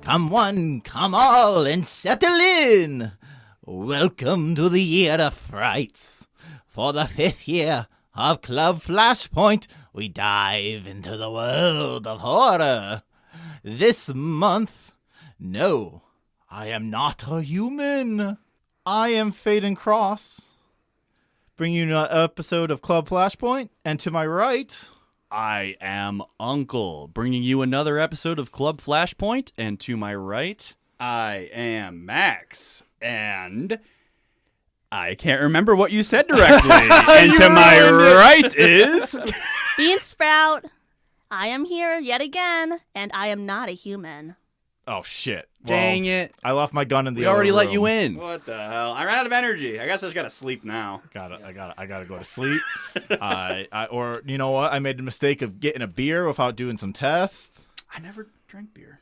Come one, come all, and settle in. Welcome to the year of frights. For the 5th year of Club Flashpoint, we dive into the world of horror. This month, no, I am not a human. I am Faden Cross, bringing you an episode of Club Flashpoint, and to my right, I am Uncle, bringing you another episode of Club Flashpoint, and to my right, I am Max, and I can't remember what you said directly. And to my right is Bean Sprout. I am here yet again, and I am not a human. oh shit. Dang it. I left my gun in the We other already let room. you in. what the hell? I ran out of energy. I guess I just gotta sleep now. I gotta go to sleep. Or you know what? I made the mistake of getting a beer without doing some tests. I never drank beer.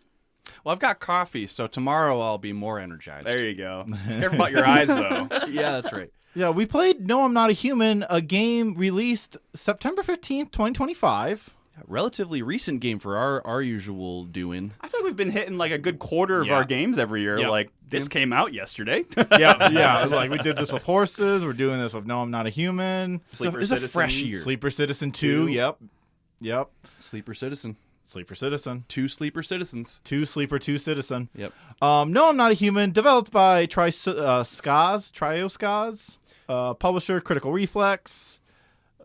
Well, I've got coffee, so tomorrow I'll be more energized. There you go. Careful about your eyes, though. Yeah, that's right. Yeah, we played No I'm Not a Human, a game released September 15th, 2025. Relatively recent game for our usual doing. I feel like we've been hitting like a good quarter of Yeah. our games every year. Yep. Like, this came out yesterday. Yeah, like we did this with horses. We're doing this with No I'm Not a Human. Sleeper It's a Citizen. fresh year. Sleeper Citizen 2. Yep. Sleeper Citizen. Sleeper Citizen. 2 Sleeper Citizens. 2 Sleeper, 2 Citizen. Yep. No I'm Not a Human, developed by Trioskaz, publisher Critical Reflex.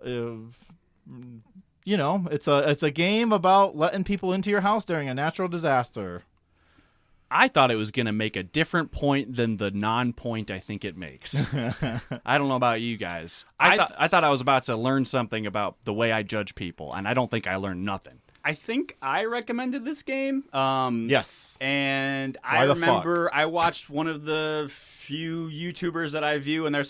You know, it's a game about letting people into your house during a natural disaster. I thought it was going to make a different point than the non-point I think it makes. I don't know about you guys. I thought I was about to learn something about the way I judge people, and I don't think I learned nothing. I think I recommended this game. Yes. And Why I the remember I watched one of the few YouTubers that I view and their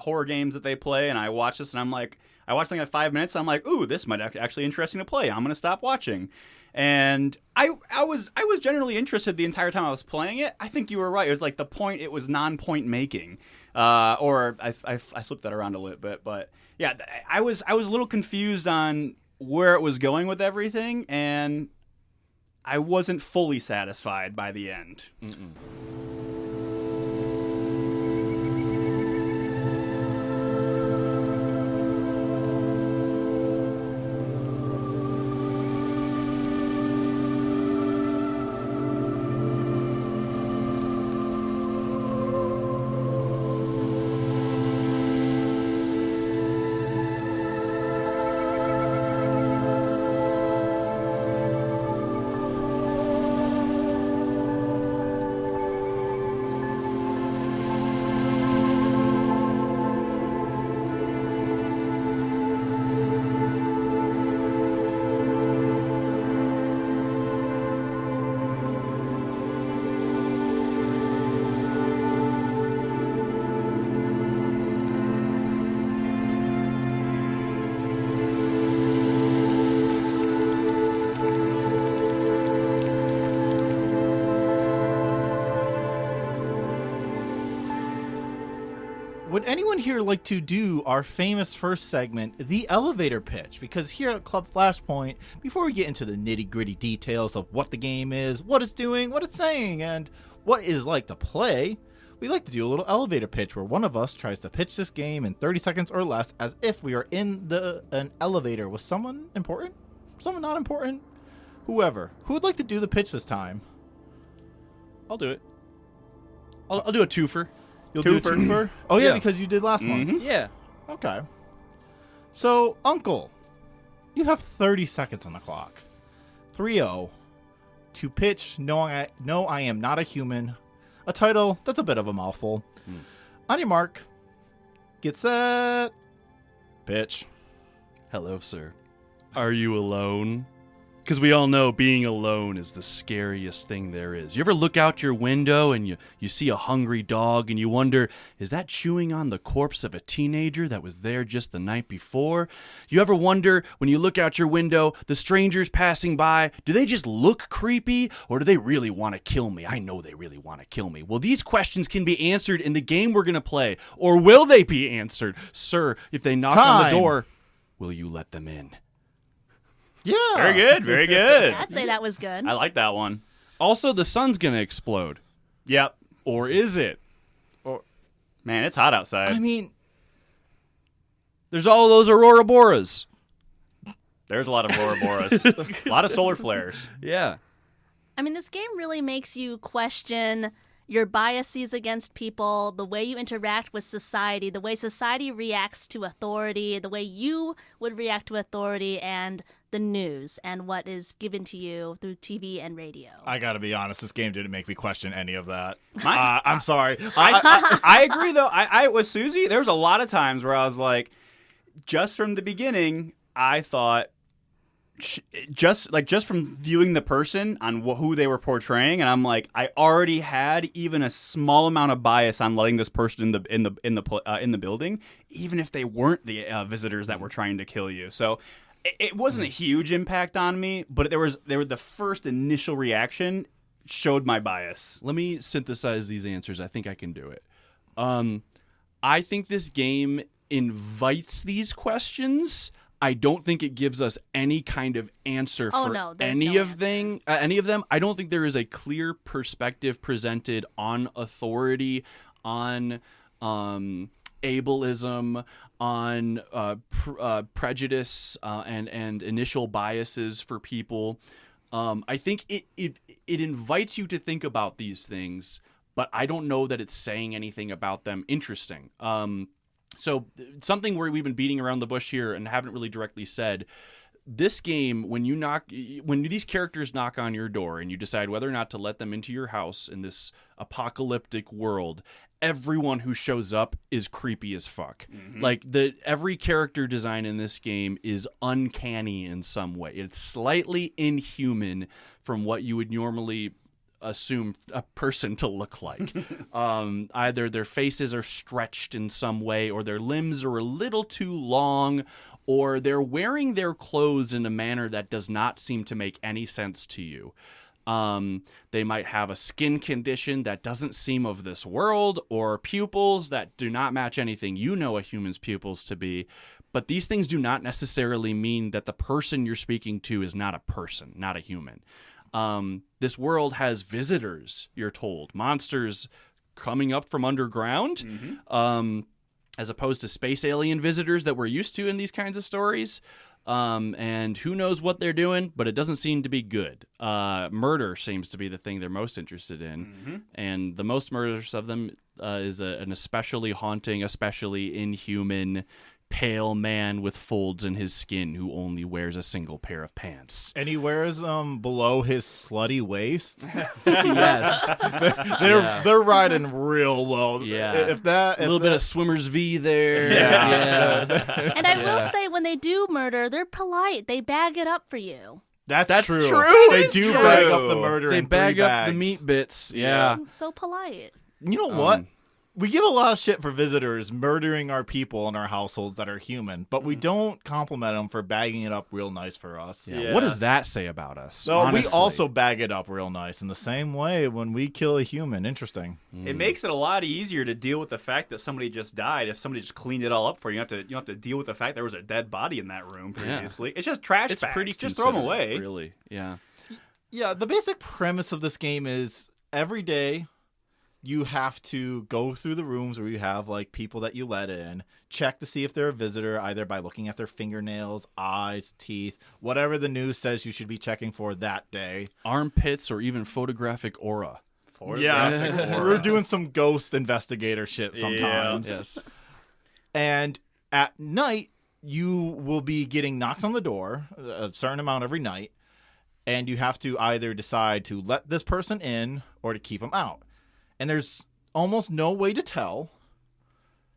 horror games that they play, and I watched this, and I'm like, I watched like 5 minutes. And I'm like, ooh, this might actually interesting to play. I'm gonna stop watching. And I was generally interested the entire time I was playing it. I think you were right. It was like the point. It was non-point making, or I flipped that around a little bit. But yeah, I was a little confused on where it was going with everything, and I wasn't fully satisfied by the end. Would anyone here like to do our famous first segment, the elevator pitch? Because here at Club Flashpoint, before we get into the nitty-gritty details of what the game is, what it's doing, what it's saying, and what it is like to play, we like to do a little elevator pitch where one of us tries to pitch this game in 30 seconds or less as if we are in an elevator with someone important, someone not important, whoever. Who would like to do the pitch this time? I'll do it. I'll do a twofer. You'll do a twofer? Oh, yeah, Yeah. because you did last month. Yeah. Okay. So, Uncle, you have 30 seconds on the clock. 3-0 to pitch No, I Am Not a Human, a title that's a bit of a mouthful. On your mark, get set, pitch. Hello, sir. Are you alone? Because we all know being alone is the scariest thing there is. You ever look out your window and you see a hungry dog and you wonder, is that chewing on the corpse of a teenager that was there just the night before? You ever wonder, when you look out your window, the strangers passing by, do they just look creepy or do they really want to kill me? I know they really want to kill me. Well, these questions can be answered in the game we're going to play. Or will they be answered? Sir, if they knock on the door, will you let them in? Yeah. Very good, very good. I'd say that was good. I like that one. Also, the sun's going to explode. Yep. Or is it? Man, it's hot outside. I mean, There's all those aurora boreas. There's a lot of Ouroboros. A lot of solar flares. Yeah. I mean, this game really makes you question your biases against people, the way you interact with society, the way society reacts to authority, the way you would react to authority, and the news and what is given to you through TV and radio. I gotta be honest, this game didn't make me question any of that. My- I'm sorry. I agree, though. I with Susie, there was a lot of times where I was like, just from the beginning, I thought, just from viewing the person on who they were portraying, and I'm like, I already had even a small amount of bias on letting this person in the building, even if they weren't the visitors that were trying to kill you. So it wasn't a huge impact on me, but there were the first initial reaction showed my bias. Let me synthesize these answers. I think I can do it. I think this game invites these questions. I don't think it gives us any kind of answer for any of them. I don't think there is a clear perspective presented on authority, on ableism, on prejudice, and initial biases for people. I think it invites you to think about these things, but I don't know that it's saying anything about them interesting. So something where we've been beating around the bush here and haven't really directly said, this game, when these characters knock on your door and you decide whether or not to let them into your house in this apocalyptic world, everyone who shows up is creepy as fuck. Mm-hmm. Like every character design in this game is uncanny in some way. It's slightly inhuman from what you would normally assume a person to look like. Either their faces are stretched in some way, or their limbs are a little too long, or they're wearing their clothes in a manner that does not seem to make any sense to you. They might have a skin condition that doesn't seem of this world, or pupils that do not match anything you know a human's pupils to be. But these things do not necessarily mean that the person you're speaking to is not a person, not a human. This world has visitors, you're told, monsters coming up from underground, as opposed to space alien visitors that we're used to in these kinds of stories. And who knows what they're doing, but it doesn't seem to be good. Murder seems to be the thing they're most interested in. And the most murderous of them is an especially haunting, especially inhuman, pale man with folds in his skin who only wears a single pair of pants. And he wears below his slutty waist. Yes. They're riding real low. Yeah. A little bit of swimmer's V there. Yeah. And I will say, when they do murder, they're polite. They bag it up for you. That's true. They do true. bag up the murder They in bag 3 up bags. the meat bits. Yeah. So polite. You know what? We give a lot of shit for visitors murdering our people in our households that are human, but we don't compliment them for bagging it up real nice for us. Yeah. What does that say about us? So honestly? we also bag it up real nice in the same way when we kill a human. Interesting. It makes it a lot easier to deal with the fact that somebody just died. If somebody just cleaned it all up for you, you don't have to deal with the fact there was a dead body in that room previously. It's just trash It's bags. pretty just throw them considerate, away. Really, yeah. Yeah, the basic premise of this game is every day you have to go through the rooms where you have like people that you let in, check to see if they're a visitor, either by looking at their fingernails, eyes, teeth, whatever the news says you should be checking for that day. Armpits or even photographic aura. Yeah, we're doing some ghost investigator shit sometimes. Yeah. Yes. And at night, you will be getting knocks on the door, a certain amount every night, and you have to either decide to let this person in or to keep them out. And there's almost no way to tell.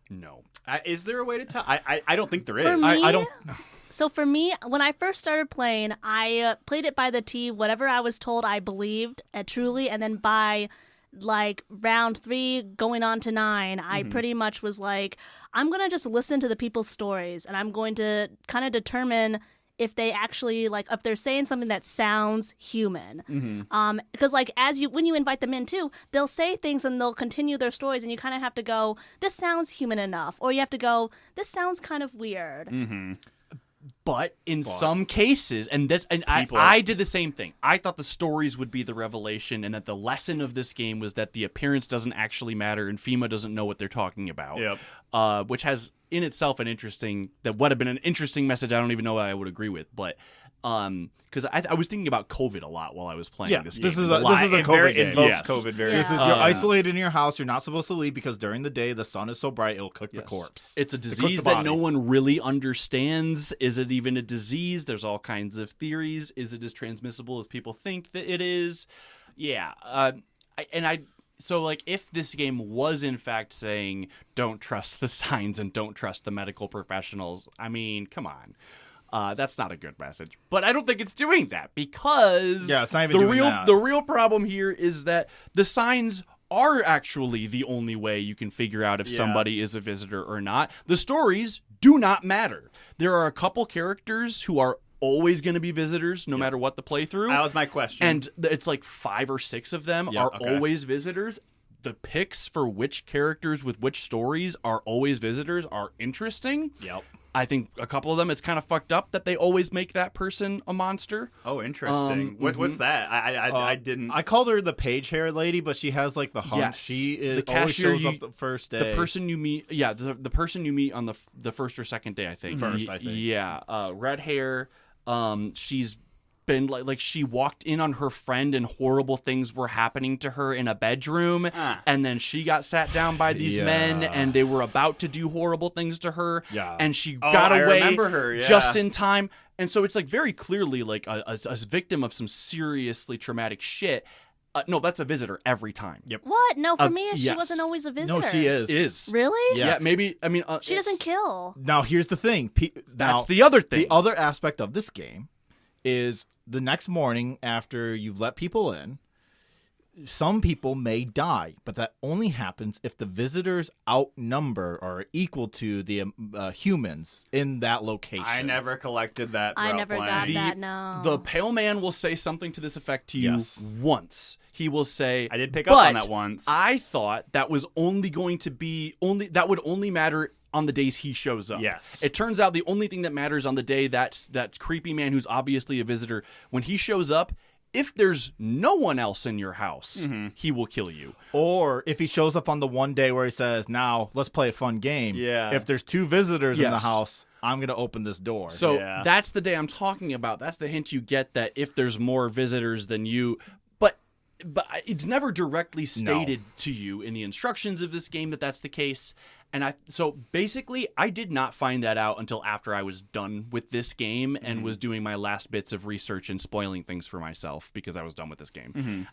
No. Is there a way to tell? I don't think there is. For me, I don't. So for me, when I first started playing, I played it by the T. Whatever I was told, I believed truly. And then by like round 3 going on to 9, I pretty much was like, I'm going to just listen to the people's stories. And I'm going to kind of determine if they actually, like, if they're saying something that sounds human. Because, like, when you invite them in, too, they'll say things and they'll continue their stories, and you kind of have to go, this sounds human enough. Or you have to go, this sounds kind of weird. But in some cases, and I did the same thing. I thought the stories would be the revelation, and that the lesson of this game was that the appearance doesn't actually matter, and FEMA doesn't know what they're talking about. Yep. Which has in itself that would have been an interesting message. I don't even know what I would agree with, but because I was thinking about COVID a lot while I was playing this game. This is a COVID game. Invokes COVID very. This is you're isolated in your house. You're not supposed to leave because during the day the sun is so bright it'll cook the corpse. It's a disease that no one really understands. Is it even a disease? There's all kinds of theories. Is it as transmissible as people think that it is? Yeah. So, like, if this game was, in fact, saying, don't trust the signs and don't trust the medical professionals, I mean, come on. That's not a good message. But I don't think it's doing that because it's not even the real problem here is that the signs are actually the only way you can figure out if somebody is a visitor or not. The stories do not matter. There are a couple characters who are always going to be visitors no matter what the playthrough. That was my question. And it's like 5 or 6 of them are always visitors. The picks for which characters with which stories are always visitors are interesting. Yep. I think a couple of them, it's kind of fucked up that they always make that person a monster. Oh, interesting. What's that? I didn't. I called her the page hair lady, but she has like the hunt. Yes. She is The always cashier shows up the first day. The person you meet, the person you meet on the first or second day, I think. First, I think. Yeah, red hair. She's been like she walked in on her friend and horrible things were happening to her in a bedroom, and then she got sat down by these men and they were about to do horrible things to her, and she got away. I remember her, just in time. And so it's like very clearly like a victim of some seriously traumatic shit. No, that's a visitor every time. Yep. What? No, for me, she yes. wasn't always a visitor. No, she is. Really? Yeah, maybe. I mean, She doesn't kill. Now, here's the thing. That's the other thing. The other aspect of this game is the next morning after you've let people in, some people may die, but that only happens if the visitors outnumber or are equal to the humans in that location. I never collected that. I never got that, no. The Pale Man will say something to this effect to you once. He will say, I did pick up on that once. I thought that was only going to be, that would only matter on the days he shows up. Yes. It turns out the only thing that matters on the day that creepy man who's obviously a visitor, when he shows up, if there's no one else in your house, he will kill you. Or if he shows up on the one day where he says, now let's play a fun game. Yeah. If there's 2 visitors in the house, I'm going to open this door. So that's the day I'm talking about. That's the hint you get that if there's more visitors than you... But it's never directly stated to you in the instructions of this game that that's the case. And so basically, I did not find that out until after I was done with this game and was doing my last bits of research and spoiling things for myself because I was done with this game.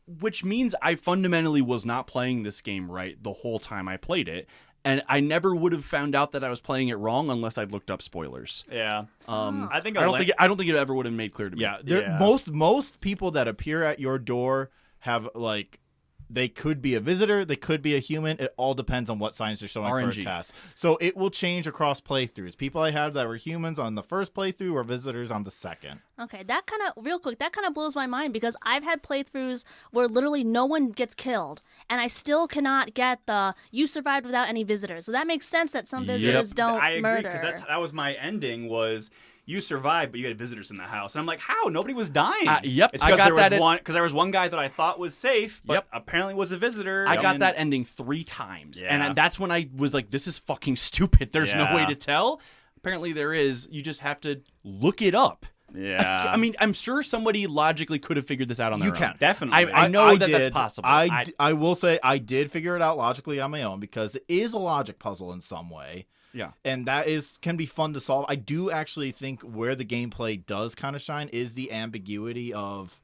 Which means I fundamentally was not playing this game right the whole time I played it. And I never would have found out that I was playing it wrong unless I'd looked up spoilers. Yeah, I think I don't think it ever would have made clear to me. Yeah, most people that appear at your door have like. They could be a visitor. They could be a human. It all depends on what signs they're showing for a test. So it will change across playthroughs. People I had that were humans on the first playthrough were visitors on the second. Okay, that kind of blows my mind because I've had playthroughs where literally no one gets killed, and I still cannot get the you survived without any visitors. So that makes sense that some visitors don't I agree, murder. because that was my ending was. You survived, but you had visitors in the house. And I'm like, how? Nobody was dying. Yep, it's I got that. Because there was one guy that I thought was safe, but apparently was a visitor. I got that ending 3 times. And that's when I was like, this is fucking stupid. There's no way to tell. Apparently there is. You just have to look it up. Yeah. I mean, I'm sure somebody logically could have figured this out on their own. You can. Definitely. I know that's possible. I will say I did figure it out logically on my own because it is a logic puzzle in some way. Yeah. And that can be fun to solve. I do actually think where the gameplay does kind of shine is the ambiguity of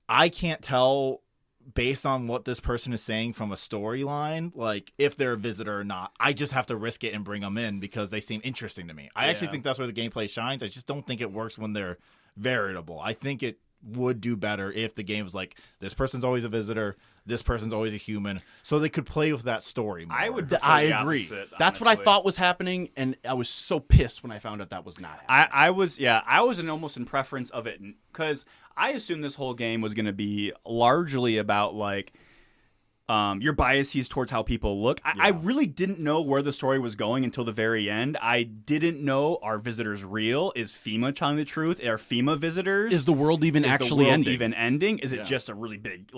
I can't tell based on what this person is saying from a storyline, like if they're a visitor or not. I just have to risk it and bring them in because they seem interesting to me. I actually think that's where the gameplay shines. I just don't think it works when they're veritable. I think it would do better if the game was like, this person's always a visitor, this person's always a human, so they could play with that story more. I agree. Opposite, that's what I thought was happening, and I was so pissed when I found out that was not happening. I was almost in preference of it because I assumed this whole game was going to be largely about like your biases towards how people look. I really didn't know where the story was going until the very end. I didn't know, are visitors real? Is FEMA telling the truth? Are FEMA visitors? Is the world even actually ending? Is it just a really big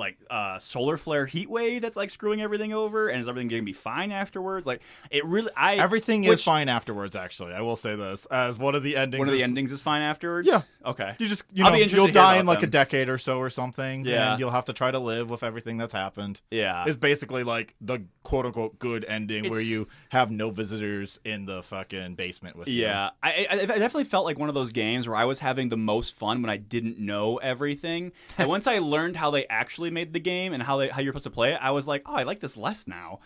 solar flare heat wave that's like screwing everything over? And is everything going to be fine afterwards? Like it really, everything is fine afterwards. Actually, I will say this as one of the endings. One of the endings is fine afterwards. Yeah. Okay. You'll die in like a decade or so or something. Yeah. And you'll have to try to live with everything that's happened. Yeah. It's basically like the quote-unquote good ending where you have no visitors in the fucking basement with you. Yeah. I definitely felt like one of those games where I was having the most fun when I didn't know everything. And once I learned how they actually made the game and how you're supposed to play it, I was like, oh, I like this less now.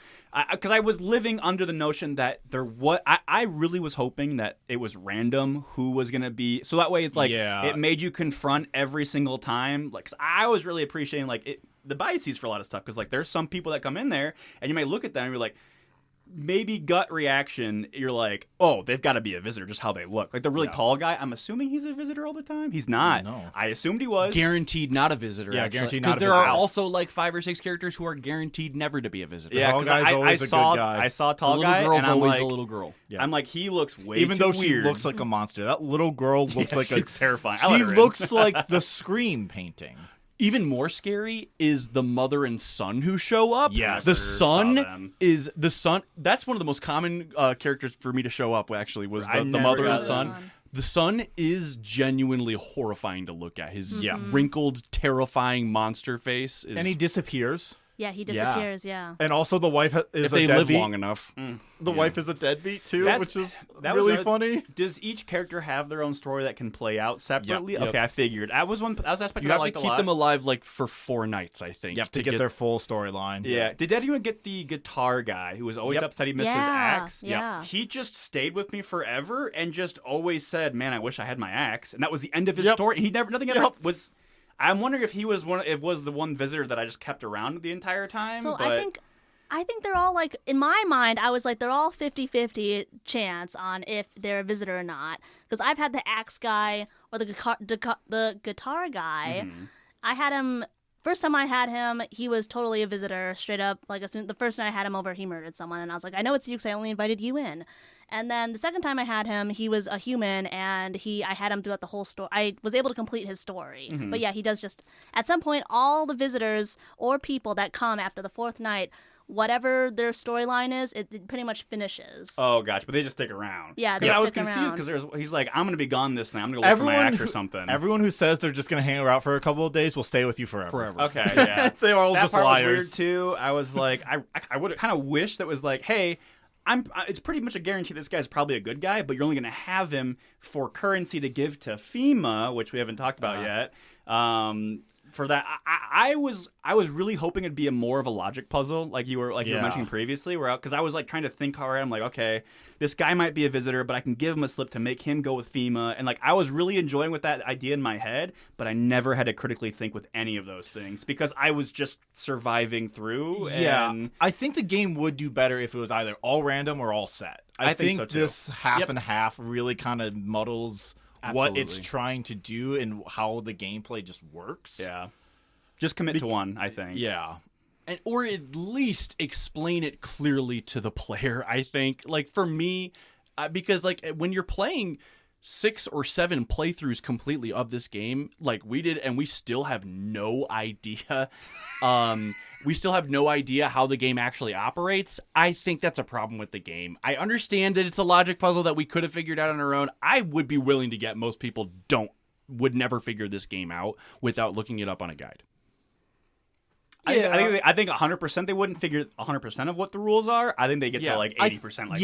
Because I was living under the notion that I really was hoping that it was random who was going to be. So that way it's like it made you confront every single time. Like, 'cause I was really appreciating the biases for a lot of stuff, because like there's some people that come in there and you might look at them and you're like, maybe gut reaction, you're like, oh, they've got to be a visitor, just how they look. Like the really tall guy, I'm assuming he's a visitor all the time. He's not. No. I assumed he was. Guaranteed not a visitor. Yeah, actually. guaranteed not a Because there visitor. are also like 5 or 6 characters who are guaranteed never to be a visitor. Yeah, Tall because guy's always a good guy. I saw a The tall little guy, girl's and I'm always like, a little girl. Yeah. I'm like, he looks way Even too though she weird. looks like a monster, that little girl looks like she a looks terrifying. I let She her in. looks like the Scream painting. Even more scary is the mother and son who show up. Yes. The Saw son them. is the son. That's one of the most common characters for me to show up. Actually, was I the never mother and got the the son. son. The son is genuinely horrifying to look at. His wrinkled, terrifying monster face is. And he disappears. Yeah, he disappears. Yeah. And also the wife is if a they live deadbeat. long enough. The wife is a deadbeat too, That's- which is that was really another- funny. Does each character have their own story that can play out separately? Yep. Okay, I figured. That was an aspect You that I have to liked a keep lot. them alive like for 4 nights, I think. You have to get their full storyline. Yeah. Did anyone get the guitar guy who was always Yep. upset he missed his axe? Yeah. He just stayed with me forever and just always said, "Man, I wish I had my axe." And that was the end of his Yep. story. He nothing ever Yep. was. I'm wondering if he was the one visitor that I just kept around the entire time. So but I think they're all like, in my mind, I was like, they're all 50-50 chance on if they're a visitor or not. Because I've had the axe guy or the guitar guy. Mhm. I had him. First time I had him, he was totally a visitor, straight up. Like the first night I had him over, he murdered someone, and I was like, I know it's you because I only invited you in. And then the second time I had him, he was a human, and I had him throughout the whole story. I was able to complete his story. Mm-hmm. But yeah, he does just at some point, all the visitors or people that come after the 4th night, whatever their storyline is, it pretty much finishes. Oh gosh, but they just stick around. Yeah, they I was stick confused around. because he's like, I'm gonna be gone this night. I'm gonna go look for my axe or something. Everyone who says they're just gonna hang around for a couple of days will stay with you forever. Okay, yeah. They are all that just part liars. was weird too. I was like, I would kind of wish that was like, hey, it's pretty much a guarantee this guy's probably a good guy, but you're only going to have him for currency to give to FEMA, which we haven't talked about yet. For that, I was really hoping it'd be more of a logic puzzle, like you were mentioning previously, because I was like trying to think hard. I'm like, okay, this guy might be a visitor, but I can give him a slip to make him go with FEMA, and like I was really enjoying with that idea in my head, but I never had to critically think with any of those things because I was just surviving through. Yeah, and I think the game would do better if it was either all random or all set. I think so, too. This half and half really kind of muddles what it's Absolutely. trying to do and how the gameplay just works. yeah, just commit to one. I think. Yeah. Or at least explain it clearly to the player, I think. Like, for me, because, like, when you're playing 6 or 7 playthroughs completely of this game, like we did, and we still have no idea... we still have no idea how the game actually operates. I think that's a problem with the game. I understand that it's a logic puzzle that we could have figured out on our own. I would be willing to get most people would never figure this game out without looking it up on a guide. I think 100% they wouldn't figure 100% of what the rules are. I think they get to like 80%.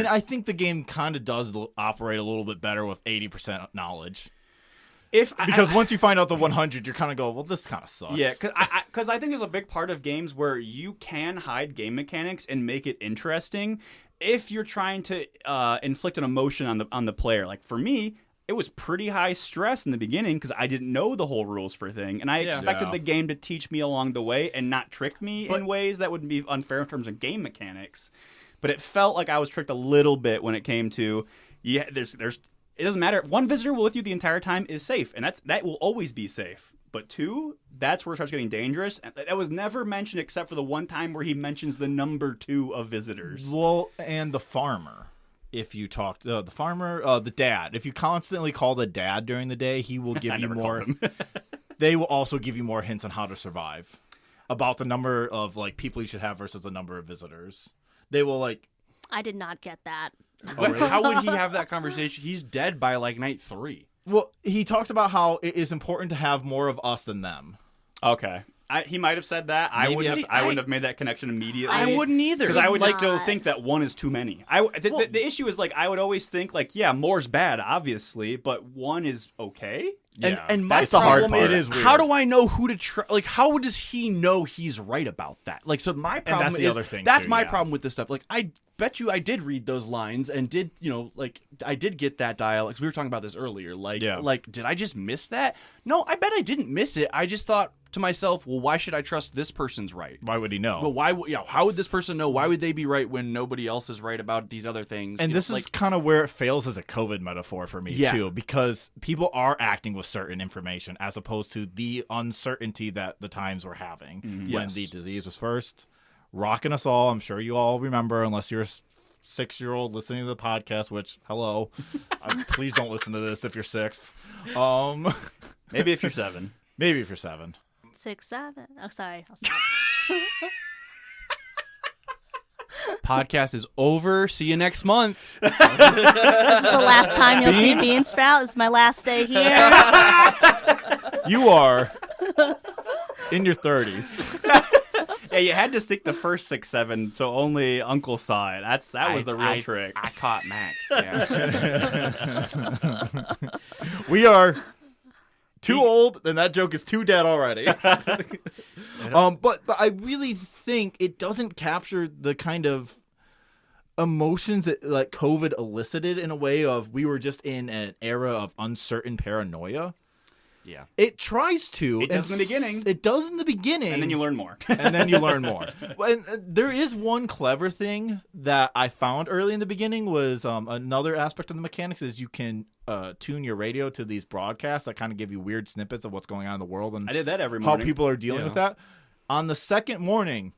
I think the game kind of does operate a little bit better with 80% knowledge. Because once you find out the 100, you're kind of go, well, this kind of sucks. Yeah, because I think there's a big part of games where you can hide game mechanics and make it interesting if you're trying to inflict an emotion on the player. Like for me, it was pretty high stress in the beginning because I didn't know the whole rules for thing, and I expected the game to teach me along the way and not trick me in ways that would be unfair in terms of game mechanics. But it felt like I was tricked a little bit when it came to there's. It doesn't matter. One visitor with you the entire time is safe, and that will always be safe. But 2, that's where it starts getting dangerous. And that was never mentioned except for the one time where he mentions the number 2 of visitors. Well, and the farmer. If you talk to the farmer, the dad, if you constantly call the dad during the day, he will give you more. They will also give you more hints on how to survive, about the number of like people you should have versus the number of visitors. They will like. I did not get that. Oh, really? How would he have that conversation? He's dead by like night 3. Well, he talks about how it is important to have more of us than them. Okay. He might have said that. I wouldn't have made that connection immediately. I wouldn't either. Because I would Like- still think that 1 is too many. The issue is, like, I would always think, like, yeah, more's bad, obviously, but 1 is okay. Yeah. And my That's the hard problem part. is, It is weird. how do I know who to trust? Like, how does he know he's right about that? Like, so my problem that's the is other thing, that's too, my yeah. problem with this stuff. Like, I bet you I did read those lines and did, like I did get that dialogue. 'Cause we were talking about this earlier. Like, Yeah. like, did I just miss that? No, I bet I didn't miss it. I just thought to myself, well, why should I trust this person's right? Why would he know? Well, why? How would this person know? Why would they be right when nobody else is right about these other things? And You know, this is like, kind of where it fails as a COVID metaphor for me, Yeah. too, because people are acting with certain information as opposed to the uncertainty that the times were having when Yes. the disease was first rocking us all. I'm sure you all remember, unless you're a 6-year-old listening to the podcast, which, hello. Please don't listen to this if you're 6. Maybe if you're 7. Maybe if you're 7. 6, 7. Oh, sorry. I'll stop. podcast is over. See you next month. This is the last time you'll see Bean Sprout. This is my last day here. You are in your 30s. Yeah, you had to stick the first 6, 7, so only Uncle saw it. That was the real trick. I caught Max. Yeah. We are too old, and that joke is too dead already. But I really think it doesn't capture the kind of emotions that like COVID elicited in a way of we were just in an era of uncertain paranoia. Yeah. It tries to. It does in the beginning. It does in the beginning. And then you learn more. And then you learn more. And there is one clever thing that I found early in the beginning was another aspect of the mechanics is you can tune your radio to these broadcasts that kind of give you weird snippets of what's going on in the world and I did that every how morning. people are dealing with that. On the second morning,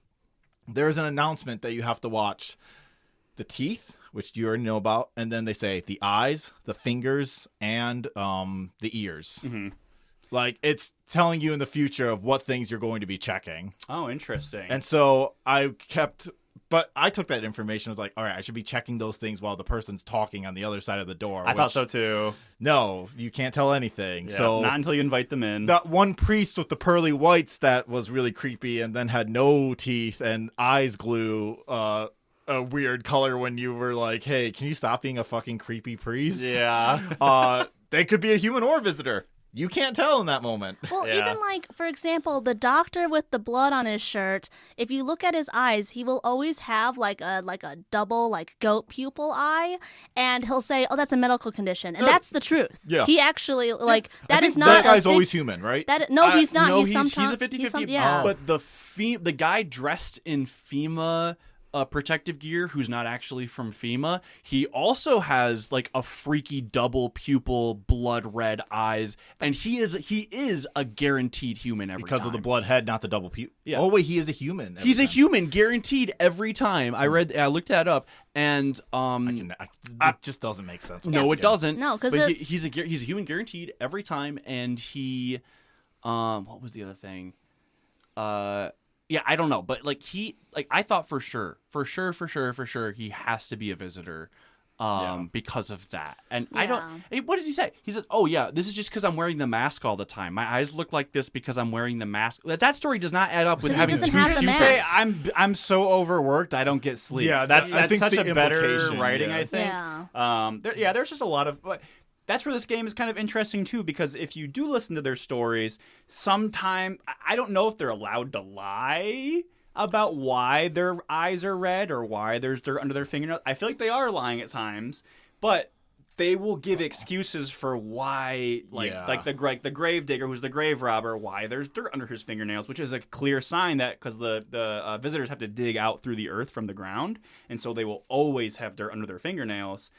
there's an announcement that you have to watch the teeth, which you already know about, and then they say the eyes, the fingers, and the ears. Mm-hmm. Like, it's telling you in the future of what things you're going to be checking. Oh, interesting. And so I took that information. I was like, all right, I should be checking those things while the person's talking on the other side of the door. I thought so too. No, you can't tell anything. Yeah, So not until you invite them in. that one priest with the pearly whites that was really creepy and then had no teeth and eyes glue, a weird color when you were like, hey, can you stop being a fucking creepy priest? Yeah. They could be a human or a visitor. You can't tell in that moment. Well, Yeah. even like, for example, the doctor with the blood on his shirt, if you look at his eyes, he will always have like a double like goat pupil eye, and he'll say, "Oh, that's a medical condition," and that's the truth. Yeah. He actually like that I think is not that guy's a sig- always human, right? That no, he's not. No, he's he's sometimes a 50-50. yeah. But the guy dressed in FEMA protective gear who's not actually from FEMA, he also has like a freaky double pupil blood red eyes, and he is a guaranteed human every because time. of the blood head, not the double pupil. Yeah. Oh wait, he is a human. every He's a time. human guaranteed every time. I looked that up, and It just doesn't make sense. no, it doesn't. No, 'cause But it- he's a human guaranteed every time, and he, what was the other thing? Yeah, I don't know, but like I thought for sure, he has to be a visitor, because of that. And I don't. What does he say? He said, "Oh yeah, this is just because I'm wearing the mask all the time. My eyes look like this because I'm wearing the mask." That story does not add up with Because he having doesn't two have the pupils. mask. I'm so overworked I don't get sleep. Yeah, that's I think such the a better implication, writing. yeah. I think. Yeah. There's just a lot of. But that's where this game is kind of interesting too, because if you do listen to their stories, sometime I don't know if they're allowed to lie about why their eyes are red or why there's dirt under their fingernails. I feel like they are lying at times, but they will give excuses for why, like the grave digger who's the grave robber, why there's dirt under his fingernails, which is a clear sign that because the visitors have to dig out through the earth from the ground, and so they will always have dirt under their fingernails.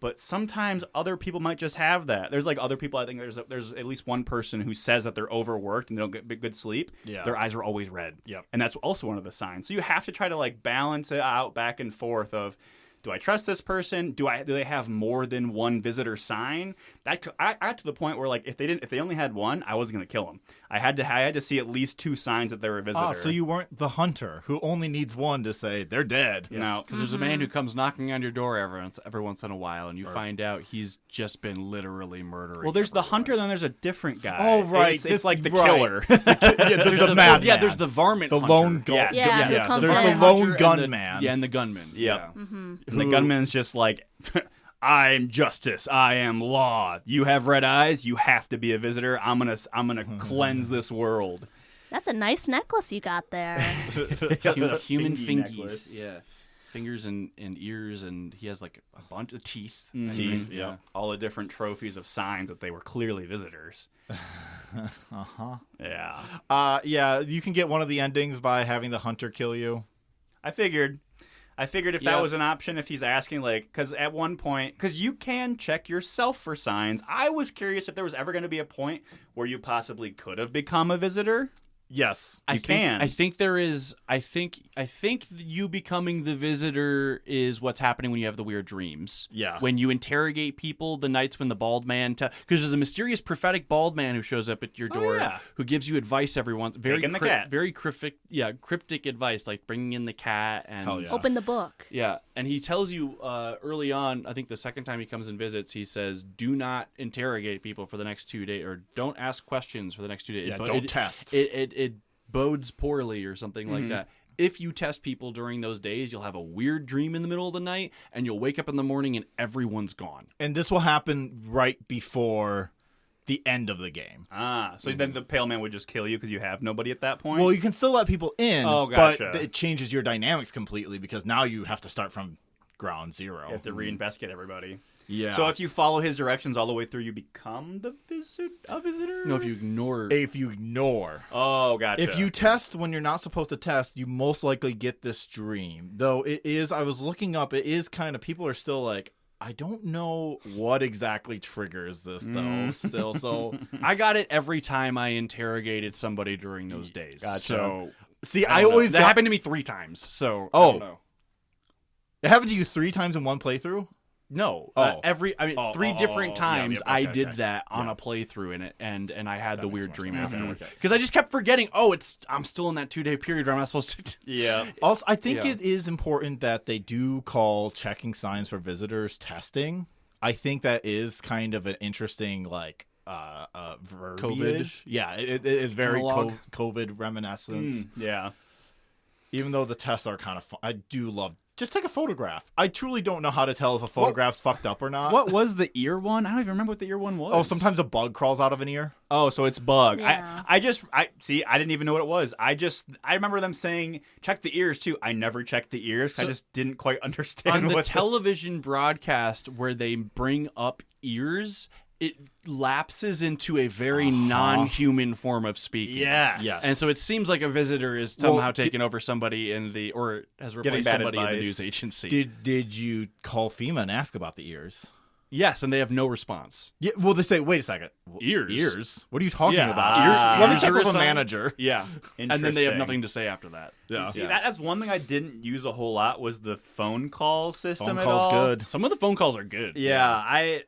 But sometimes other people might just have that. There's like other people. I think there's at least one person who says that they're overworked and they don't get good sleep. Yeah. Their eyes are always red. Yep. And that's also one of the signs. So you have to try to like balance it out back and forth of, do I trust this person? Do they have more than one visitor sign? I got to the point where like if they only had one, I wasn't gonna kill them. I had to see at least 2 signs that they were a visitor. Ah, so you weren't the hunter who only needs one to say they're dead. No, Because there's a man who comes knocking on your door every once in a while, and you find out he's just been literally murdering. Well, there's the everyone. hunter, then there's a different guy. Oh, right. It's like the Right. killer. the Well, madman. yeah, there's the varmint the hunter. lone gun. Yeah. Yeah, who comes There's the in. lone Hunter and gunman. and the gunman. Yep. Yeah. And the gunman's just like, I'm justice. I am law. You have red eyes. You have to be a visitor. I'm gonna cleanse this world. That's a nice necklace you got there. Human Fingy fingies. necklace. Yeah. Fingers and ears, and he has like a bunch of teeth. Teeth. Yeah. All the different trophies of signs that they were clearly visitors. Yeah. Yeah, you can get one of the endings by having the hunter kill you. I figured if Yeah. that was an option, if he's asking, like, because at one point, because you can check yourself for signs. I was curious if there was ever going to be a point where you possibly could have become a visitor. Yes. You can. I think there is. I think you becoming the visitor is what's happening when you have the weird dreams. Yeah. When you interrogate people, the nights when the bald man, because there's a mysterious prophetic bald man who shows up at your door, yeah. who gives you advice every once. Very Taking the cat. Very cryptic advice, like bringing in the cat and. Hell yeah. Open the book. Yeah, and he tells you early on, I think the second time he comes and visits, he says, do not interrogate people for the next 2 days, or don't ask questions for the next 2 days. Yeah, But don't test. It bodes poorly or something like that. If you test people during those days, you'll have a weird dream in the middle of the night, and you'll wake up in the morning and everyone's gone. And this will happen right before the end of the game. So then the pale man would just kill you because you have nobody at that point? Well, you can still let people in, Oh, gotcha. but it changes your dynamics completely because now you have to start from ground zero. You have to reinvestigate everybody. Yeah. So if you follow his directions all the way through, you become a visitor? No, if you ignore. Oh, gotcha. If you test when you're not supposed to test, you most likely get this dream. Though it is, I was looking up, it is kind of, people are still like, I don't know what exactly triggers this though. Still, so I got it every time I interrogated somebody during those days. Gotcha. So see, I I don't know. always that got, happened to me 3 times. So I Oh. don't know. It happened to you 3 times in one playthrough. No, Oh. 3 different times yep, I okay, did okay. that on a playthrough in it, and I had the makes weird more dream sense. afterwards Okay. because I just kept forgetting. Oh, I'm still in that 2-day period where I'm not supposed to. Yeah. Also, I think Yeah. it is important that they do call checking signs for visitors testing. I think that is kind of an interesting, like, verbiage. COVID? Yeah, it is very Analog? COVID reminiscence. Yeah. Even though the tests are kind of fun. I do love, just take a photograph. I truly don't know how to tell if a photograph's fucked up or not. What was the ear one? I don't even remember what the ear one was. Oh, sometimes a bug crawls out of an ear. Oh, so it's bug. Yeah. I didn't even know what it was. I remember them saying check the ears too. I never checked the ears. I just didn't quite understand On the what television broadcast where they bring up ears, it lapses into a very non-human form of speaking. Yes. Yes. And so it seems like a visitor is somehow taken over somebody or has replaced bad somebody in the advice. news agency. Did you call FEMA and ask about the ears? Yes, and they have no response. Yeah. Well, they say, wait a second. Ears? Ears? What are you talking Yeah. about? Let me Ears check are with a sign? manager. Yeah. And then they have Interesting. nothing to say after that. Yeah. See, that's one thing I didn't use a whole lot was the phone call system. Phone at call's all. good. Some of the phone calls are good. Yeah, I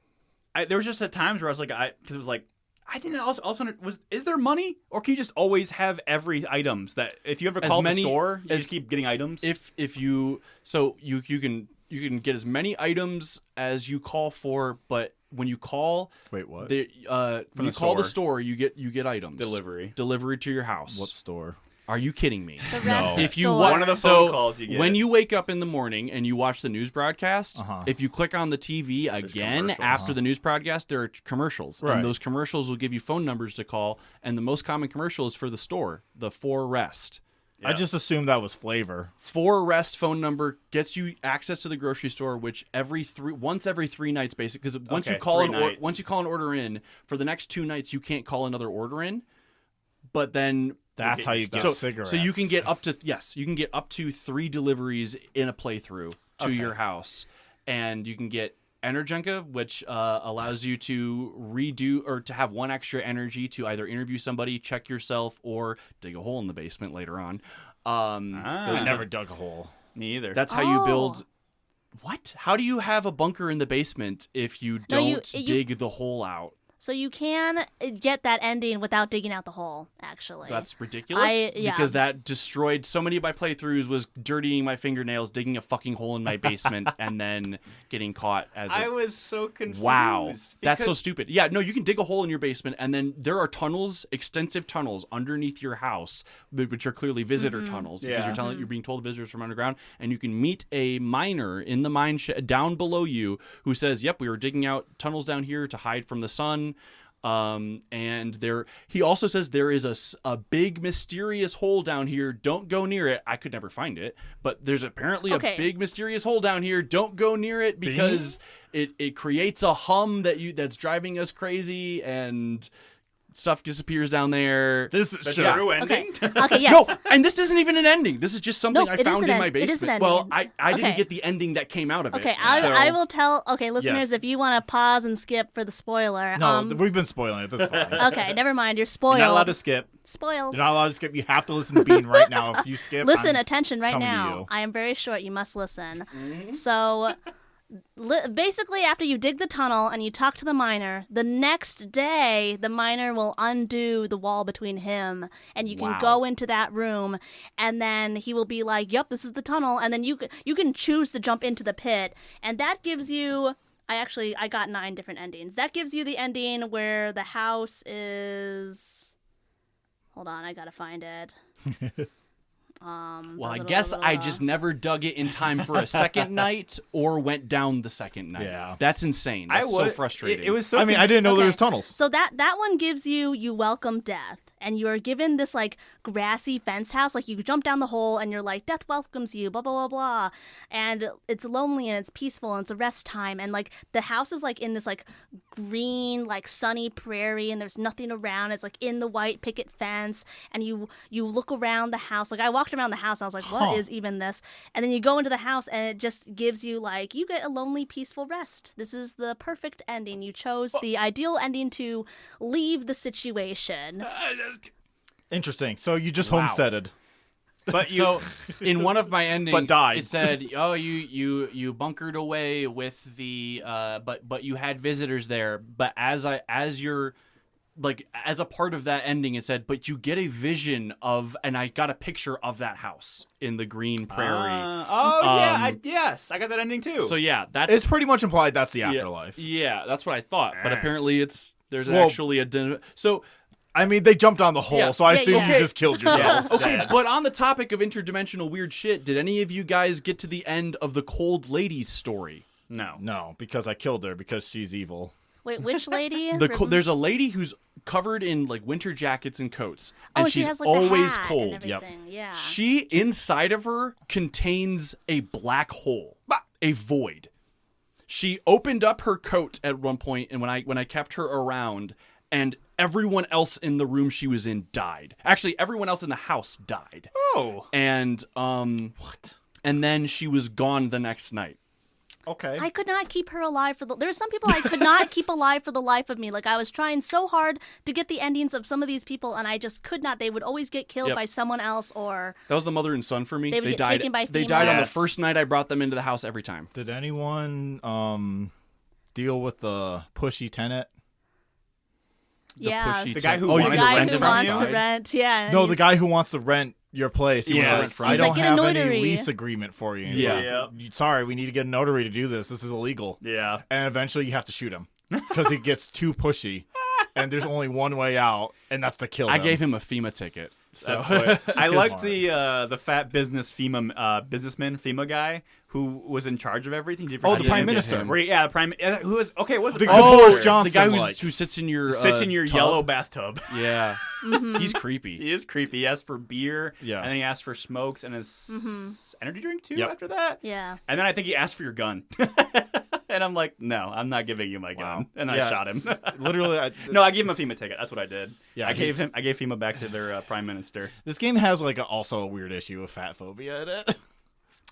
there was just at times where I was like, because it was like, I didn't also is there money, or can you just always have every items that if you ever As call the many- store, you as- just keep getting items? If you can get as many items as you call for, but when you call Wait, what? when From you the call the store. store, you get items. Delivery to your house. What store? Are you kidding me? The rest If you store. wa- One of the so phone calls you get. when you wake up in the morning and you watch the news broadcast, Uh-huh. if you click on the TV again commercials. after the news broadcast, there are commercials, Right. and those commercials will give you phone numbers to call. And the most common commercial is for the store, the For Rest. I just assumed that was flavor. For Rest phone number gets you access to the grocery store, which once every 3 nights, basically. Because once Okay, you call 3 an nights. once you call an order in for the next 2 nights, you can't call another order in. But then That's how you get cigarettes. So you can get up to 3 deliveries in a playthrough to your house, and you can get Energenka, which allows you to redo or to have one extra energy to either interview somebody, check yourself, or dig a hole in the basement later on. I never dug a hole. Me either. That's how you build. What? How do you have a bunker in the basement if you don't dig the hole out? So you can get that ending without digging out the hole, actually. That's ridiculous. Because that destroyed so many of my playthroughs was dirtying my fingernails, digging a fucking hole in my basement, and then getting caught as I was so confused. Wow. That's so stupid. Yeah, no, you can dig a hole in your basement, and then there are tunnels, extensive tunnels underneath your house, which are clearly visitor tunnels. Because you're being told visitors from underground, and you can meet a miner in the mine down below you who says, yep, we were digging out tunnels down here to hide from the sun. And he also says there is a big mysterious hole down here. Don't go near it. I could never find it, but there's apparently a big mysterious hole down here. Don't go near it because it creates a hum that's driving us crazy, and stuff disappears down there. This is true ending. Okay, yes. No, and this isn't even an ending. This is just something I found in my basement. It is an ending. Well, I didn't get the ending that came out of it. Okay, I will tell. Okay, listeners, if you want to pause and skip for the spoiler. No, we've been spoiling it. That's fine. Okay, never mind. You're spoiled. You're not allowed to skip. Spoils. You're not allowed to skip. You have to listen to Bean right now. If you skip, listen, attention right coming to now. you. I am very short. You must listen. So. Basically, after you dig the tunnel and you talk to the miner, the next day the miner will undo the wall between him, and you can go into that room, and then he will be like, "Yep, this is the tunnel," and then you can choose to jump into the pit, and that gives you. I got 9 different endings. That gives you the ending where the house is. Hold on, I gotta find it. Well, I guess I just never dug it in time for a second night or went down the second night. Yeah. That's insane. That's so frustrating. It was so. I mean, I didn't know there was tunnels. So that one gives you welcome death. And you are given this, like, grassy fence house. Like, you jump down the hole, and you're like, death welcomes you, blah, blah, blah, blah. And it's lonely, and it's peaceful, and it's a rest time. And, like, the house is, like, in this, like, green, like, sunny prairie, and there's nothing around. It's, like, in the white picket fence. And you look around the house. Like, I walked around the house, and I was like, what is even this? And then you go into the house, and it just gives you, like, you get a lonely, peaceful rest. This is the perfect ending. You chose the ideal ending to leave the situation. Interesting. So you just homesteaded. But so in one of my endings, But died. it said, "Oh, you bunkered away with the, but you had visitors there. But as a part of that ending, it said, but you get a vision of, and I got a picture of that house in the green prairie. Yes, I got that ending too. So yeah, It's pretty much implied that's the afterlife. Yeah, that's what I thought. But apparently, there's actually a so. I mean, they jumped on the hole, so I assume you just killed yourself. Okay, but on the topic of interdimensional weird shit, did any of you guys get to the end of the Cold Lady's story? No, because I killed her because she's evil. Wait, which lady? There's a lady who's covered in like winter jackets and coats, and she she's has, like, always the hat cold. And everything. Yeah. She inside of her contains a black hole, a void. She opened up her coat at one point, and when I kept her around, and everyone else in the room she was in died. Actually, everyone else in the house died. Oh. And What? And then she was gone the next night. Okay. I could not keep her alive there's some people I could not keep alive for the life of me. Like, I was trying so hard to get the endings of some of these people, and I just could not. They would always get killed by someone else, or that was the mother and son for me. They would get died. taken by They died on the females. first night I brought them into the house every time. Did anyone deal with the pushy tenant? yeah. pushy The guy who oh, you The wanted can guy rent who them wants outside? to rent, yeah. No, the he's- guy who wants to rent your place. He Yes. wants to rent. He's I like, don't "Get a have notary." any lease agreement for you. And he's Yeah. like, sorry, we need to get a notary to do this. This is illegal. Yeah. And eventually you have to shoot him because he gets too pushy. And there's only one way out, and that's to kill him. I gave him a FEMA ticket. So That's good. I liked Smart. the fat businessman FEMA guy who was in charge of everything. Did you Oh, forget the prime his name? minister. Where, yeah, the prime. Who was okay? What's the The prime good minister? Boris Johnson. the guy like. who sits in your Sits in your tub. yellow bathtub. Yeah, he's creepy. He is creepy. He asked for beer. Yeah. And then he asked for smokes and his energy drink too. Yep. After that. Yeah. And then I think he asked for your gun. And I'm like, no, I'm not giving you my gun. Wow. And I Yeah. shot him. Literally, No, I gave him a FEMA ticket. That's what I did. Yeah, I gave FEMA back to their prime minister. this game has also a weird issue of fat phobia in it.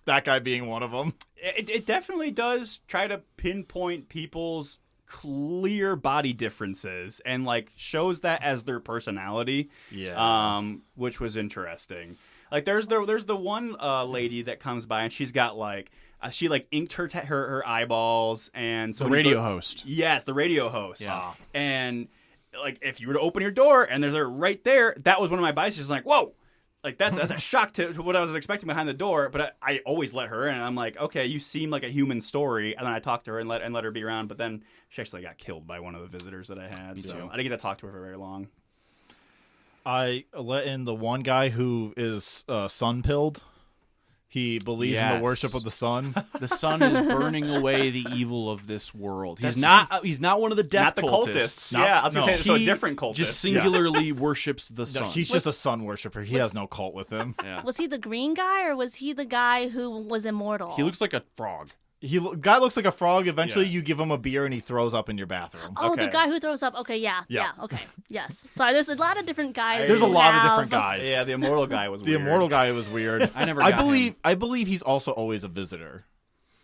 that guy being one of them. It definitely does try to pinpoint people's clear body differences and like shows that as their personality. Yeah. Which was interesting. Like there's the one lady that comes by and she's got like she like inked her eyeballs, and so The radio host. Yes, the radio host. Yeah. And like if you were to open your door and there's her right there, that was one of my biases. Like, whoa. Like, that's a shock to what I was expecting behind the door, but I always let her in, and I'm like, okay, you seem like a human story, and then I talked to her and let her be around, but then she actually got killed by one of the visitors that I had, so I didn't get to talk to her for very long. I let in the one guy who is sun-pilled. He believes in the worship of the sun. The sun is burning away the evil of this world. He's not one of the death Not the cultists. No, Yeah, I was going to say, so a He different cultist. just singularly worships the No, sun. he's just a sun worshiper. He has no cult with him. Yeah. Was he the green guy, or was he the guy who was immortal? He looks like a frog. Guy looks like a frog. Eventually, Yeah. you give him a beer and he throws up in your bathroom. Oh, Okay. the guy who throws up. Okay, yeah, okay, yes. Sorry, there's a lot of different guys. There's a who lot of have- different guys. Yeah, the immortal guy was The weird. immortal guy was weird. I never I got believe. him. I believe he's also always a visitor.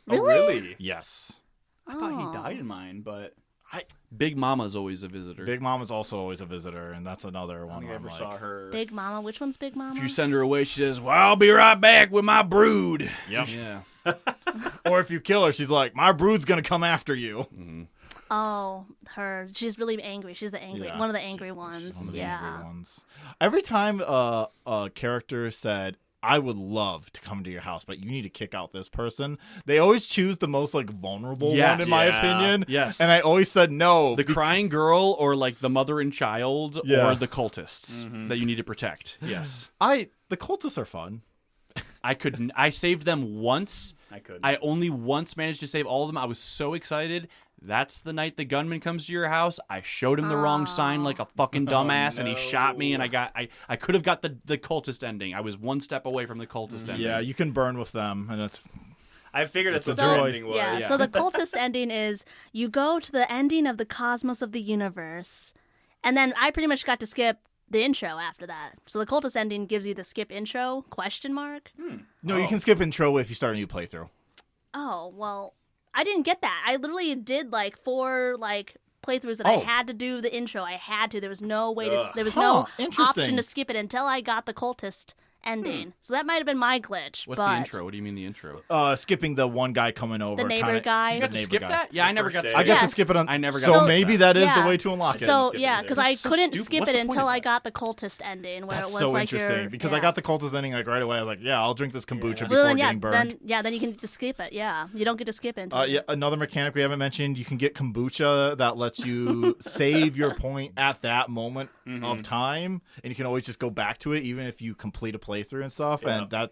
Oh, really? Yes. I thought he died in mine, but Big Mama's always a visitor. Big Mom is also always a visitor, and that's another I one. don't think I where ever I'm saw like, her. Big Mama. Which one's Big Mama? If you send her away, she says, "Well, I'll be right back with my brood." Yep. Yeah. Or if you kill her, she's like, "My brood's gonna come after you." Oh, her. She's really angry. She's the angry Yeah. one of the angry ones. One of the Yeah. angry ones. Every time a character said, "I would love to come to your house, but you need to kick out this person," they always choose the most like vulnerable one, Yes. in my Yeah. opinion. Yes. And I always said no. The crying girl, or like the mother and child, Yeah. or the cultists that you need to protect. Yes. The cultists are fun. I saved them once. I could. I only once managed to save all of them. I was so excited. That's the night the gunman comes to your house. I showed him the wrong sign like a fucking dumbass, and he shot me. And I could have got the cultist ending. I was one step away from the cultist ending. Yeah, you can burn with them, and it's I figured that's what a the droid. ending was. Yeah, so the cultist ending is you go to the ending of the cosmos of the universe, and then I pretty much got to skip the intro after that. So the cultist ending gives you the skip intro ? no. You can skip intro if you start a new playthrough. Oh, well, I didn't get that. I literally did like 4 playthroughs that I had to do the intro. I had to. There was no way to. There was no interesting. option to skip it until I got the cultist ending. So that might have been my glitch. What's but the intro? What do you mean the intro? Skipping the one guy coming over. The neighbor kinda- guy. the You got to neighbor skip guy. that? Yeah, I never got to first skip I got Yeah. to skip it on. I never got So to skip maybe that. that is Yeah. the way to unlock it. So skip yeah, it. because I so couldn't stupid. skip What's it the point until of I that? got the cultist ending, where That's it was so like interesting your, because I got the cultist ending like right away. I was like, yeah, I'll drink this kombucha before Well, then, getting burned. then you can just skip it. Yeah, you don't get to skip it. Yeah, another mechanic we haven't mentioned. You can get kombucha that lets you save your point at that moment of time, and you can always just go back to it even if you complete a playthrough and stuff. Yeah. And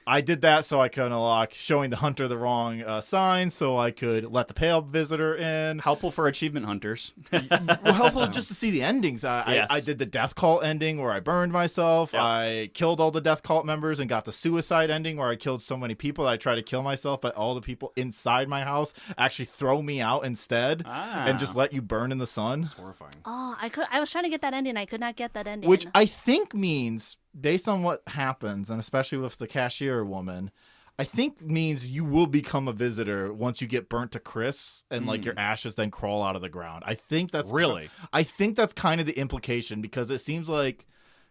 I did that so I could unlock showing the hunter the wrong sign, so I could let the pale visitor in. Helpful for achievement hunters. Well, helpful just to see the endings. Yes. I did the death cult ending where I burned myself. Yep. I killed all the death cult members and got the suicide ending where I killed so many people that I tried to kill myself, but all the people inside my house actually throw me out instead and just let you burn in the sun. It's horrifying. Oh, I was trying to get that ending. I could not get that ending. Which I think means, based on what happens, and especially with the cashier woman, I think means you will become a visitor once you get burnt to crisp and like your ashes then crawl out of the ground. I think that's Really? I think that's kind of the implication because it seems like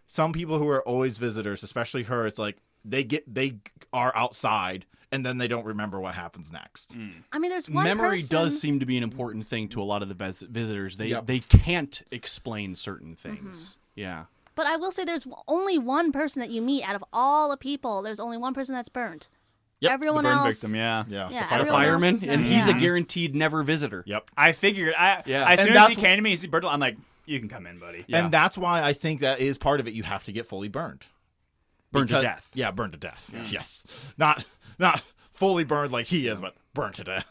some people who are always visitors, especially her, it's like they are outside and then they don't remember what happens next. I mean, there's one Memory person- does seem to be an important thing to a lot of the visitors. They Yep. they can't explain certain things. Yeah. But I will say there's only one person that you meet out of all the people. There's only one person that's burnt. Yep, Everyone Burn else. victim, yeah. Yeah. Yeah, The everyone else fireman, is and never- he's a yeah. guaranteed never visitor. Yep. I figured. Yeah. As And soon as he that's came to me, he said, "Bertel," I'm like, "You can come in, buddy." Yeah. And that's why I think that is part of it. You have to get fully burned. Burned to Because- death. Yeah, burned to death. Yes. Not fully burned like he is, but burned to death.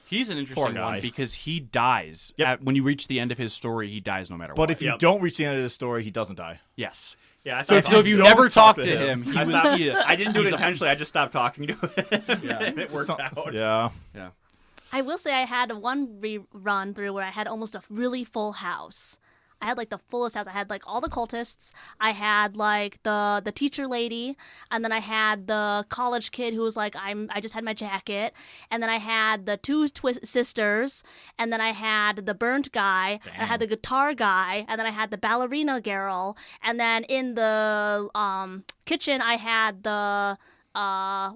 He's an interesting guy. one because he dies. Yep. When you reach the end of his story, he dies no matter But what. if you Yep. don't reach the end of the story, he doesn't die. yes. Yeah. So if you don't never talk talk to to him, he I, was. stopped, he- I didn't do it he's a- intentionally. I just stopped talking to him, Yeah. and it worked out. Yeah. Yeah. I will say I had one rerun through where I had almost a really full house. like the fullest house. I had like all the cultists. I had like the teacher lady, and then I had the college kid who was like, I just had my jacket, and then I had the two sisters, and then I had the burnt guy, I had the guitar guy, and then I had the ballerina girl, and then in the kitchen I had the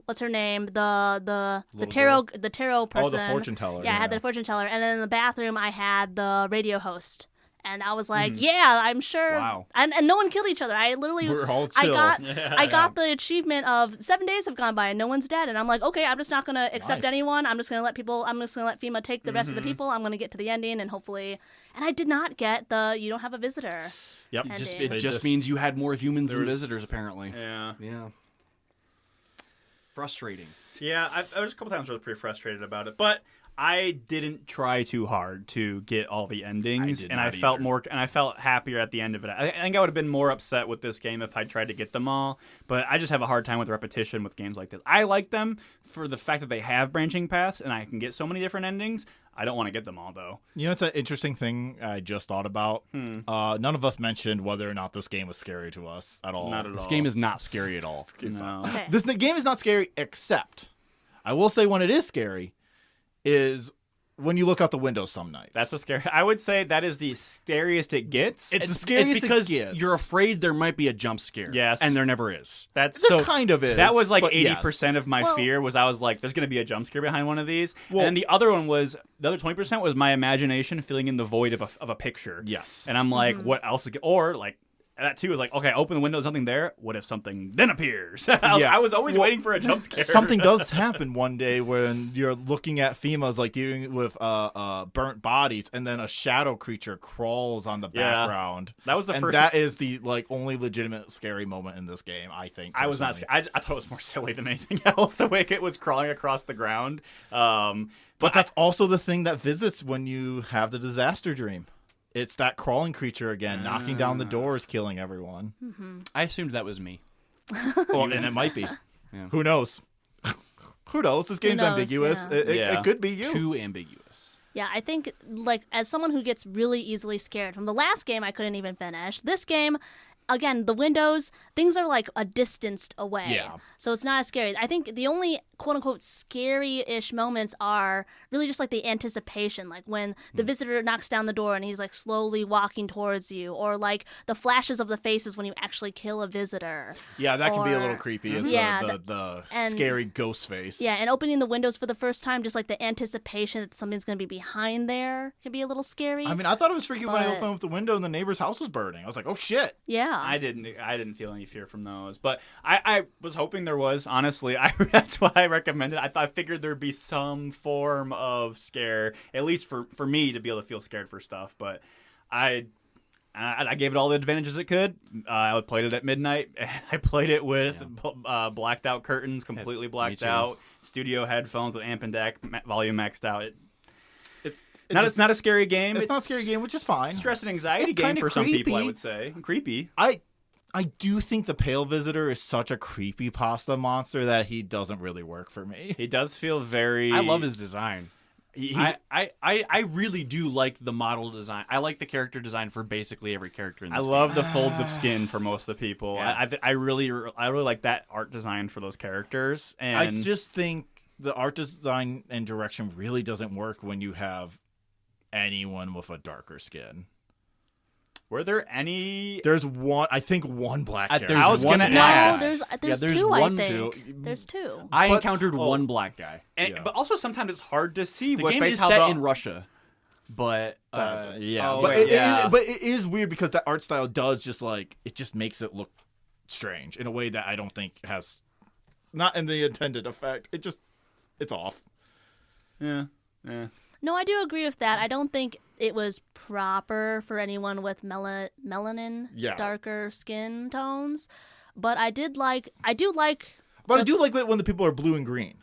what's her name? The tarot person. Oh, the fortune teller. Yeah, I had the fortune teller, and then in the bathroom I had the radio host. And I was like, yeah, I'm sure. Wow. And no one killed each other. I literally, We're all chill. I got the achievement of 7 days have gone by and no one's dead. And I'm like, okay, I'm just not gonna accept Nice. anyone. I'm just gonna let FEMA take the rest of the people. I'm gonna get to the ending and hopefully. And I did not get the you don't have a visitor. Yep. Ending. It just means you had more humans than visitors, apparently. Yeah. Yeah. Frustrating. Yeah, I was a couple times I was pretty frustrated about it, but I didn't try too hard to get all the endings, I did and not I felt happier at the end of it. I think I would have been more upset with this game if I tried to get them all, but I just have a hard time with repetition with games like this. I like them for the fact that they have branching paths, and I can get so many different endings. I don't want to get them all, though. You know, it's an interesting thing I just thought about. None of us mentioned whether or not this game was scary to us at all. Not at This all. game is not scary at all. No. Okay. This game is not scary, except I will say when it is scary is when you look out the window some nights. That's a scary. I would say that is the scariest it gets. It's the scariest because it gets. you're afraid there might be a jump scare. Yes. And there never is. That's There so kind of is. That was like but 80% of my Well- fear was I was like, there's going to be a jump scare behind one of these. Well- And then the other one was, the other 20% was my imagination filling in the void of a picture. Yes. And I'm like, what else? Or like, that too is like, okay, open the window, something there. What if something then appears? I was always waiting for a jump scare. Something does happen one day when you're looking at FEMA's like dealing with burnt bodies, and then a shadow creature crawls on the Yeah. background. That was the and first- that is the like only legitimate scary moment in this game, I think. I was not personally. scared. I thought it was more silly than anything else, the way it was crawling across the ground. But that's also the thing that visits when you have the disaster dream. It's that crawling creature again, knocking down the doors, killing everyone. I assumed that was me. Well, and it might be. Yeah. Who knows? Who knows? This game's knows, ambiguous. yeah. Yeah. It could be you. Too ambiguous. Yeah, I think, like, as someone who gets really easily scared, from the last game I couldn't even finish, this game, again, the windows, things are, like, a distanced away. Yeah. So it's not as scary. I think the only, quote-unquote, scary-ish moments are really just, like, the anticipation, like when the visitor knocks down the door and he's, like, slowly walking towards you, or, like, the flashes of the faces when you actually kill a visitor. Yeah, that can be a Or- little creepy as Yeah, the and- scary ghost face. Yeah, and opening the windows for the first time, just, like, the anticipation that something's going to be behind there can be a little scary. I mean, I thought it was freaky when I But- opened up the window and the neighbor's house was burning. I was like, oh shit. yeah. I didn't feel any fear from those, but I was hoping there was. Honestly, that's why I recommended it. I figured there'd be some form of scare, at least for me to be able to feel scared for stuff. But I gave it all the advantages it could. I played it at midnight. And I played it with blacked out curtains, completely blacked too. out, studio headphones with amp and DAC volume maxed out. It's Not a scary game. not a scary game, which is fine. Stress and anxiety It's game kinda for some people, I creepy. would say. Creepy. I do think the Pale Visitor is such a creepy pasta monster that he doesn't really work for me. He does feel very. I love his design. He, I really do like the model design. I like the character design for basically every character in this I game. love the folds of skin for most of the people. Yeah. I really like that art design for those characters. And I just think the art design and direction really doesn't work when you have anyone with a darker skin. were there any? There's one black character. there's I was one gonna No, ask. there's there's two, one, I two. think. There's two. I But- encountered one black guy. And, But also sometimes it's hard to see. The what game based is how set the- in Russia, but yeah, oh, but wait, but it is weird because that art style does just it just makes it look strange in a way that I don't think has not in the intended effect. It's off. Yeah. No, I do agree with that. I don't think it was proper for anyone with melanin, Yeah. darker skin tones. But I do like. But I do like it when the people are blue and green.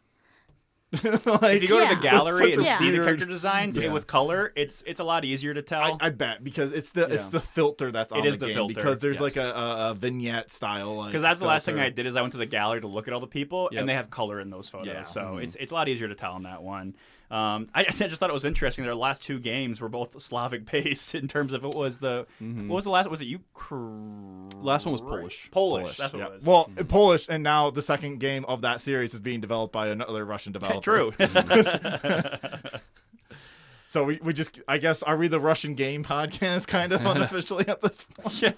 Like, If you go to Yeah. the gallery It's and such a see the weird- character designs Yeah. with color, it's a lot easier to tell. I bet because it's the filter that's on It is the the game filter, because there's like yes. a vignette style. Because that's the last thing filter. I did is I went to the gallery to look at all the people, Yep. and they have color in those photos, Yeah. so it's a lot easier to tell on that one. I just thought it was interesting. Their last two games were both Slavic based in terms of it was the what was the last? Was it Last one was Polish. Polish. That's what Yeah. it was. Well, Polish, and now the second game of that series is being developed by another Russian developer. True. So we just, I guess, are we the Russian game podcast kind of unofficially at this point?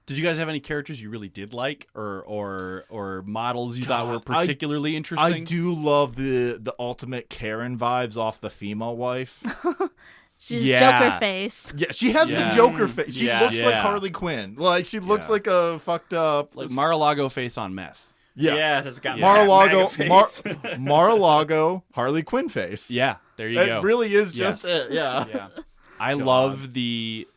Did you guys have any characters you really did like, or models you thought were God, particularly interesting? I do love the ultimate Karen vibes off the female wife. She's Yeah. Joker face. Yeah, she has Yeah. the Joker face. She Yeah. looks like Yeah. Harley Quinn. Like she looks Yeah. like a fucked up Like Mar-a-Lago face on meth. Yeah. That's got Mar-a-Lago, MAGA face. Mar-a-Lago, Harley Quinn face. Yeah, there you It go. really is Yes. just it. Yeah. Yeah. I love the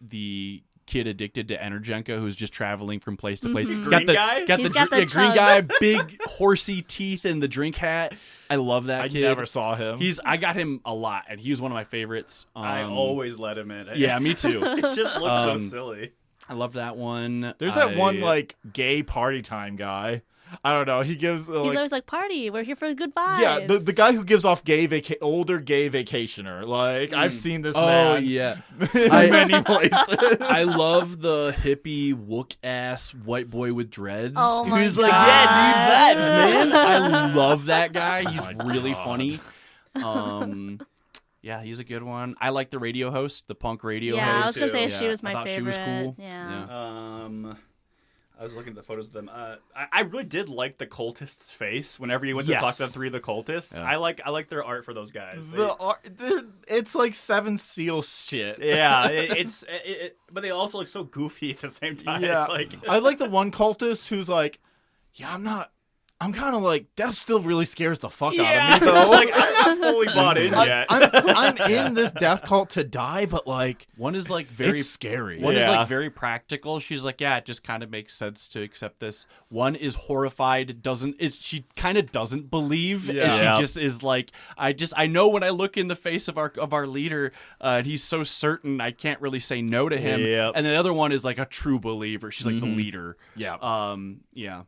kid addicted to Energenka who's just traveling from place to place. Green guy? Got He's the got the green guy, chugs. big horsey teeth and the drink hat. I love that I kid. never saw him. I got him a lot, and he was one of my favorites. I always let him in. Yeah, me too. It just looks so Um, silly. I love that one. There's that one like gay party time guy. I don't know. He gives He's like always like, party, we're here for good vibes. yeah, the guy who gives off older gay vacationer. Like I've seen this Oh man yeah, in many places. I love the hippie wook ass white boy with dreads. Oh my who's like, God. yeah, dude, vibes, man. I love that guy. He's Oh my really God. funny. Yeah, he's a good one. I like the radio host, the punk radio Yeah, I was host. gonna say too. she was I my thought favorite. she was cool. Yeah. I was looking at the photos of them. I really did like the cultists' face whenever you went to Yes. talk to the three of the cultists. Yeah. I like their art for those guys. It's like Seven Seals shit. Yeah, but they also look so goofy at the same time. Yeah. It's like I like the one cultist who's like, yeah, I'm kind of like, death still really scares the fuck out of me, though. it's like I'm not fully bought in yet. I'm in this death cult to die, but like, One is like very it's scary. One is Yeah. like very practical. She's like, yeah, it just kind of makes sense to accept this. One is horrified. She kind of doesn't believe, and Yeah. she just is like, I know when I look in the face of our leader, and he's so certain, I can't really say no to him. Yep. And the other one is like a true believer. She's like the leader. Yeah. Yeah.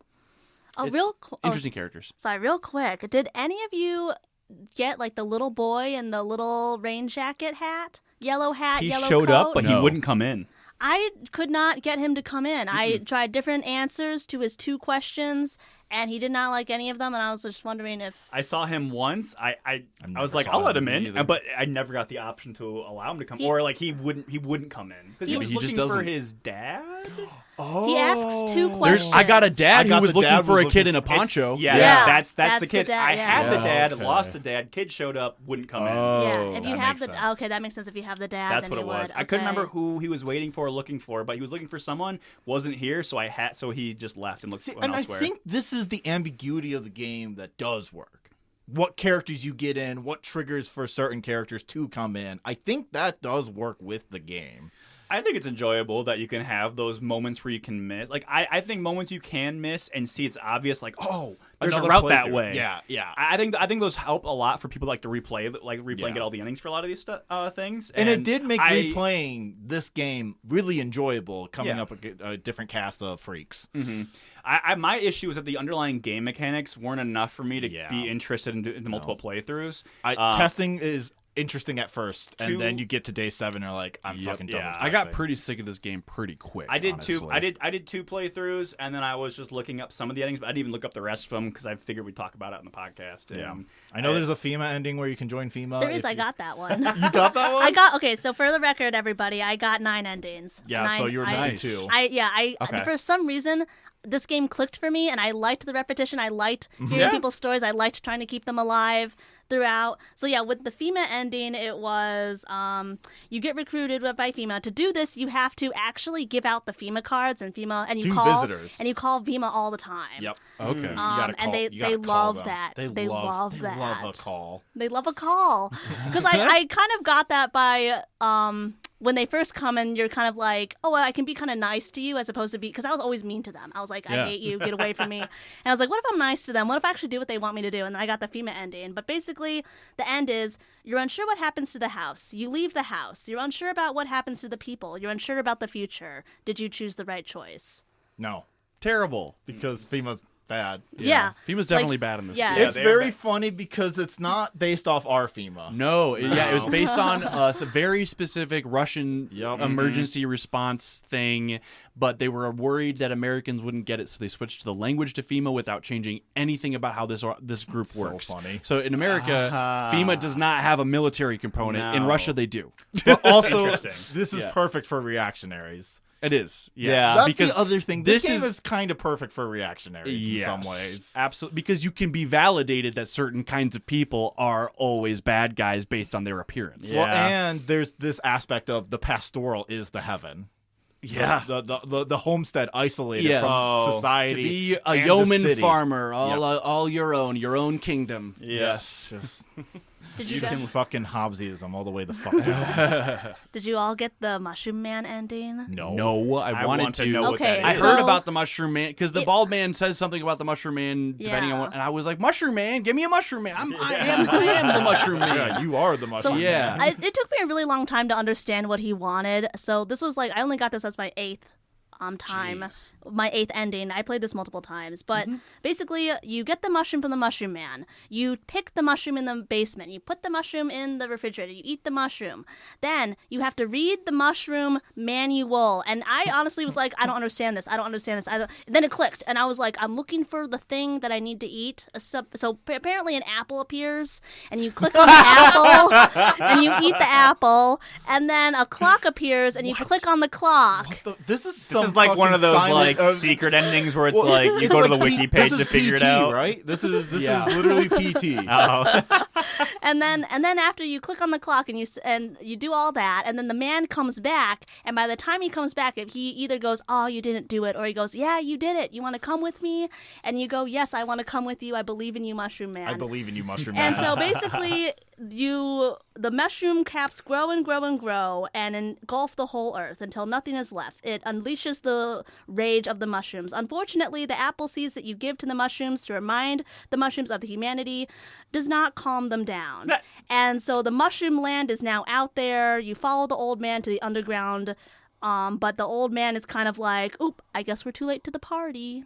Oh, It's real interesting characters. Sorry, real quick. Did any of you get like the little boy in the little rain jacket hat? Yellow hat, He yellow showed coat? up, but he No. wouldn't come in. I could not get him to come in. I tried different answers to his 2 questions, and he did not like any of them. And I was just wondering if I saw him once. I was never like, saw I'll let him him in, either. but I never got the option to allow him to come, He- or like he wouldn't come in because he He- was He just looking for doesn't. his dad. he asks 2 Oh. questions. I got a I dad got who was the looking dad for was a kid looking in a for- poncho. Yeah, Yeah. that's That's the the kid. dad, I yeah. had the Oh, dad, okay. lost the dad. Kid showed up, wouldn't come in. Yeah, if you that have makes the sense. okay, that makes sense. If you have the dad, That's then what you it was. would. I couldn't Okay. remember who he was waiting for or looking for, but he was looking for someone, wasn't here, so he just left and looked See, went and elsewhere. I think this is the ambiguity of the game that does work. What characters you get in, what triggers for certain characters to come in. I think that does work with the game. I think it's enjoyable that you can have those moments where you can miss. Like I think moments you can miss and see it's obvious. Like there's Another a route that playthrough. way. Yeah. I think those help a lot for people like to replay, Yeah. and get all the endings for a lot of these things. And it did make I- replaying this game really enjoyable, coming Yeah. up with a different cast of freaks. my issue is that the underlying game mechanics weren't enough for me to Yeah. be interested in the multiple playthroughs. Testing is interesting at first, Two- and then you get to day 7 and you're like, I'm fucking done yeah. with I got testing. pretty sick of this game pretty quick. I did honestly. two. I did 2 playthroughs, and then I was just looking up some of the endings, but I didn't even look up the rest of them because I figured we'd talk about it on the podcast. Yeah. And I know there's a FEMA ending where you can join FEMA. There is. if I you- got that one. You got that one? Okay, so for the record, everybody, I got 9 endings. Yeah, And so you were missing Nice. 2. Okay. For some reason, this game clicked for me, and I liked the repetition. I liked hearing Yeah. people's stories. I liked trying to keep them alive throughout. So yeah, with the FEMA ending, it was you get recruited by FEMA. To do this, you have to actually give out the FEMA cards and you Do call visitors. and you call FEMA all the time. Yep. Okay. You gotta and call- they you gotta call love them. that. They They love They that. love a call. They love a call because I kind of got that by when they first come and you're kind of like, oh, I can be kind of nice to you as opposed to because I was always mean to them. I was like, I hate you, get away from me. And I was like, what if I'm nice to them? What if I actually do what they want me to do? And then I got the FEMA ending. But basically, the end is you're unsure what happens to the house. You leave the house. You're unsure about what happens to the people. You're unsure about the future. Did you choose the right choice? No, Terrible. because FEMA's bad. Yeah. FEMA's definitely bad in this yeah. game. It's very funny because it's not based off our FEMA. No, it was based on a very specific Russian emergency response thing, but they were worried that Americans wouldn't get it, so they switched the language to FEMA without changing anything about how this group works. Funny. So in America, FEMA does not have a military component. In No. Russia, they do. But also, Interesting. this is perfect for reactionaries. It is. Yes. Yeah. That's because the other thing. This game is is kind of perfect for reactionaries in some Yes, ways. absolutely, because you can be validated that certain kinds of people are always bad guys based on their appearance. Yeah. Well, and there's this aspect of the pastoral is the heaven. Yeah. The homestead isolated Yes. from To society. be a and the yeoman city. farmer, all your own kingdom. Yes. Just Did you you can guys? fucking Hobbesism all the way the fuck down. Did you all get the Mushroom Man ending? No, I wanted want to know what Okay, that I is. heard So- about the Mushroom Man because the bald man says something about the Mushroom Man, depending on Yeah. what, and I was like, Mushroom Man, give me a Mushroom Man. I am the Mushroom Man. Yeah, you are the mushroom. So Yeah. it took me a really long time to understand what he wanted. So this was like I only got this as my eighth time, Jeez. my eighth ending. I played this multiple times, but basically you get the mushroom from the Mushroom Man. You pick the mushroom in the basement. You put the mushroom in the refrigerator. You eat the mushroom. Then you have to read the mushroom manual. And I honestly was like, I don't understand this. I don't understand this. And then it clicked, and I was like, I'm looking for the thing that I need to eat. So apparently an apple appears, and you click on the apple, and you eat the apple, and then a clock appears, and you click on the clock. This is This is like one of those like secret endings where it's like you go to the wiki page to figure it out. right? This is Yeah. literally PT. Oh. And then after you click on the clock and you do all that, and then the man comes back, and by the time he comes back, he either goes, "Oh, you didn't do it," or he goes, "Yeah, you did it. You want to come with me?" And you go, "Yes, I want to come with you. I believe in you, Mushroom Man." I believe in you, Mushroom And Man. so basically, the mushroom caps grow and grow and grow and engulf the whole earth until nothing is left. It unleashes the rage of the mushrooms. Unfortunately, the apple seeds that you give to the mushrooms to remind the mushrooms of the humanity does not calm them down. And so the mushroom land is now out there. You follow the old man to the underground, but the old man is kind of like, "Oop, I guess we're too late to the party."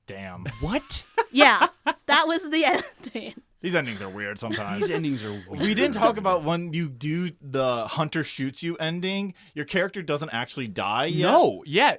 Damn. What? Yeah, that was the ending. These endings are weird sometimes. These endings are weird. We didn't talk about when you do the hunter shoots you ending, your character doesn't actually die yet. No, yeah.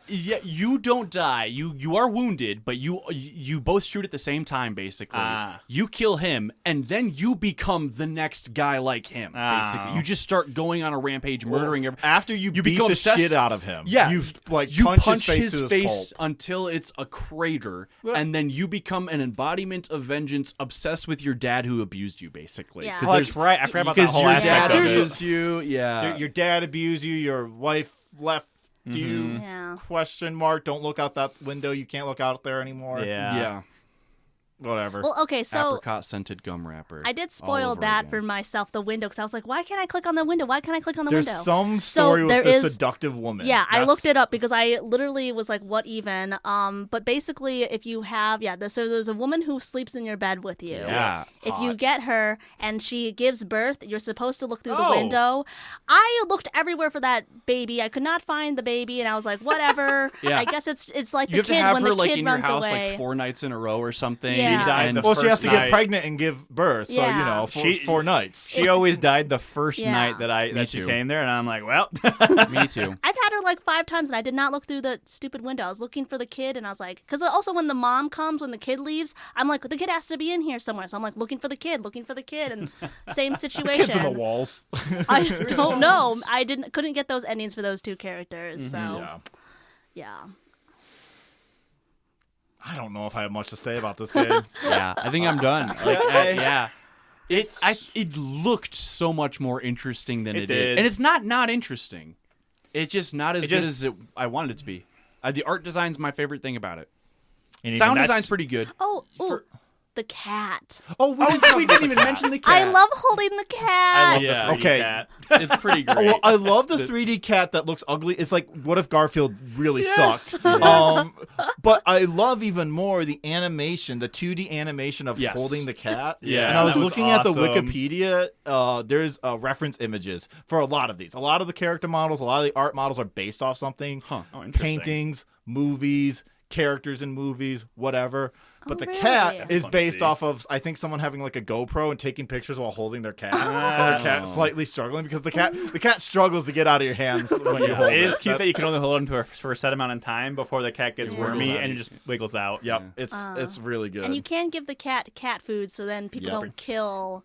You don't die. You are wounded, but you both shoot at the same time. Basically, you kill him, and then you become the next guy like him. Basically, you just start going on a rampage, murdering everyone. After you beat become the obsessed- shit out of him. Yeah, You like you punch his face to his pulp. until it's a crater, and then you become an embodiment of vengeance, obsessed with your dad who abused you. Basically, Yeah. 'Cause Oh, there's- that's right. I forgot about that because whole your aspect dad of it. abused you. Yeah, Your dad abused you, your wife left you. Yeah. Question mark. Don't look out that window. You can't look out there anymore. yeah. Whatever. Well, okay, so Apricot scented gum wrapper. I did all spoil over that again. for myself, the window, because I was like, why can't I click on the window? Why can't I click on the There's window? some So story with there this is- seductive woman. Yeah, I That's- looked it up because I literally was like, what even? But basically, if you have, so there's a woman who sleeps in your bed with you. Yeah, If you hot. get her and she gives birth, you're supposed to look through the Oh. window. I looked everywhere for that baby. I could not find the baby, and I was like, whatever. Yeah. I guess it's like You the have to kid have when her the like kid in your runs house away. like 4 nights in a row or something. Yeah. She died and the Well, she has first to get night. pregnant and give birth, so Yeah. you know, She- 4 nights. She always died the first Yeah. night that she too. came there, and I'm like, well, Me too. I've had her like 5 times, and I did not look through the stupid window. I was looking for the kid, and I was like, because also when the mom comes, when the kid leaves, I'm like, the kid has to be in here somewhere. So I'm like looking for the kid, and same situation. Kids in the walls. I don't know. I couldn't get those endings for those 2 characters. So Yeah. yeah. I don't know if I have much to say about this game. Yeah, I think I'm done. Like, yeah. It looked so much more interesting than it It did. And it's not interesting. It's just not as It good just- as I wanted it to be. The art design's my favorite thing about it. And even Sound that's- design's pretty good. Oh, ooh. the cat. Oh, we didn't even mention the cat. I love holding the cat. I love Yeah. the 3D Okay. cat. It's pretty great. Oh, well, I love the 3D cat that looks ugly. It's like, what if Garfield really sucked? But I love even more the animation, the 2D animation of Yes. holding the cat. Yeah, and I was that was looking at the awesome. Wikipedia. There's reference images for a lot of these. A lot of the character models, a lot of the art models are based off something. Huh. Oh, interesting. Paintings, movies, characters in movies, whatever. But the really? cat is Fun to based see. off of, I think, someone having like a GoPro and taking pictures while holding their cat. And the cat slightly struggling because the cat struggles to get out of your hands when you hold It is it. cute that you can only hold on to it for a set amount of time before the cat gets Yeah. wormy Wiggles out. and it just wiggles out. Yep, it's really good. And you can give the cat food so then people Yep. don't kill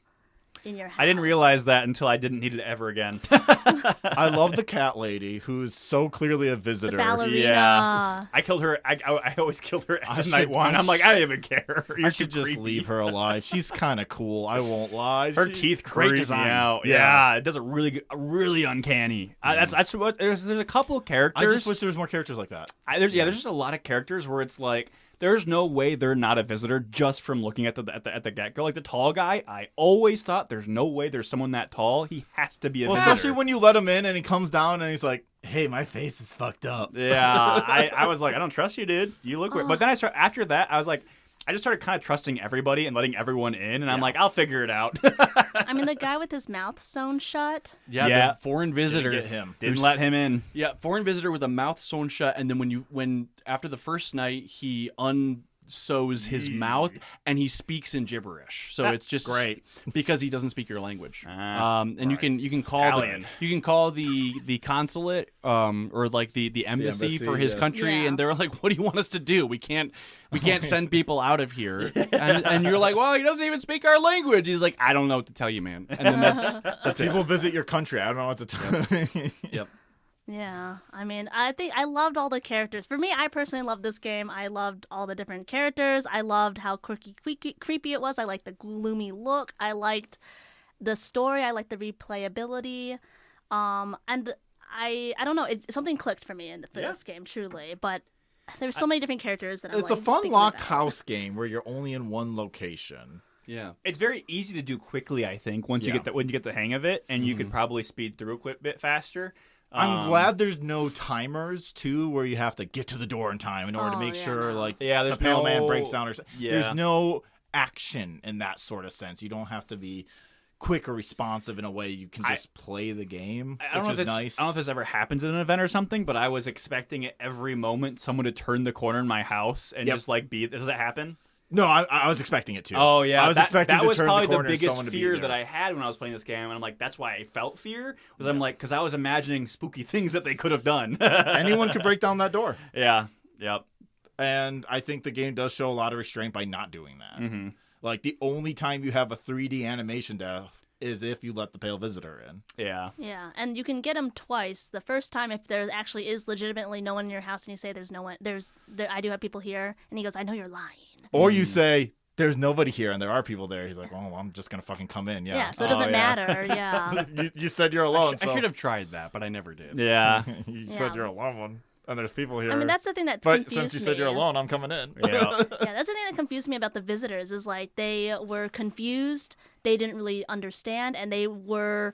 in your house. I didn't realize that until I didn't need it ever again. I love the cat lady who's so clearly a The visitor. ballerina. Yeah. I killed her. I always killed her I at should- night one. I I'm like, I don't even care. You're I should too just creepy. leave her alive. She's kind of cool. I won't lie. Her She- teeth great creep me design. out. Yeah. Yeah, it does a really uncanny. That's what. There's a couple of characters. I just wish there was more characters like that. There's just a lot of characters where it's like there's no way they're not a visitor just from looking at the get go. Like the tall guy, I always thought there's no way there's someone that tall. He has to be a Well, visitor. especially when you let him in and he comes down and he's like, "Hey, my face is fucked up." Yeah, I was like, I don't trust you, dude. You look weird. But then after that, I was like, I just started kind of trusting everybody and letting everyone in, and I'm like, I'll figure it out. I mean, the guy with his mouth sewn shut. Yeah, the foreign visitor. Get him. Didn't let him in. Yeah, foreign visitor with a mouth sewn shut, and then when after the first night he unsews his mouth and he speaks in gibberish. So it's just great because he doesn't speak your language. And right. you can call Italian. the consulate or like the embassy embassy, for his yeah. country, Yeah. and they're like, "What do you want us to do? We can't send people out of here." And you're like, "Well, he doesn't even speak our language." He's like, "I don't know what to tell you, man." And then that's it. People visit your country. I don't know what to tell. Yep. Yeah, I mean, I think I loved all the characters. For me, I personally loved this game. I loved all the different characters. I loved how quirky, creepy it was. I liked the gloomy look. I liked the story. I liked the replayability. And I don't know, something clicked for me for this game, truly. But there's so many different characters that I'm It's a like, fun thinking locked about. house game where you're only in one location. Yeah. It's very easy to do quickly, I think, once you Yeah. get the hang of it, and you could probably speed through a bit faster. I'm glad there's no timers too, where you have to get to the door in time in order to make sure, like, Yeah, the there's pale man no- breaks down. Yeah. There's no action in that sort of sense. You don't have to be quick or responsive in a way. You can just play the game, I don't know which if is nice. I don't know if this ever happens at an event or something, but I was expecting at every moment someone to turn the corner in my house and Yep. just like be. Does that happen? No, I was expecting it too. Oh yeah, I was expecting that to was turn probably the corner the and biggest someone to be fear there. that I had when I was playing this game, and I'm like, that's why I felt fear. Was I'm like, because I was imagining spooky things that they could have done. Anyone could break down that door. Yeah. Yep. And I think the game does show a lot of restraint by not doing that. Mm-hmm. Like, the only time you have a 3D animation death is if you let the pale visitor in. Yeah. Yeah, and you can get them twice. The first time, if there actually is legitimately no one in your house, and you say there's no one, I do have people here, and he goes, I know you're lying. Or you say, there's nobody here and there are people there. He's like, oh, I'm just going to fucking come in. Yeah. Yeah, so it doesn't matter. Yeah. you said you're alone. I should have tried that, but I never did. Yeah. You Yeah. said you're alone, and there's people here. I mean, that's the thing that but confused since you said me. you're alone, I'm coming in. Yeah. Yeah, that's the thing that confused me about the visitors is like they were confused, they didn't really understand, and they would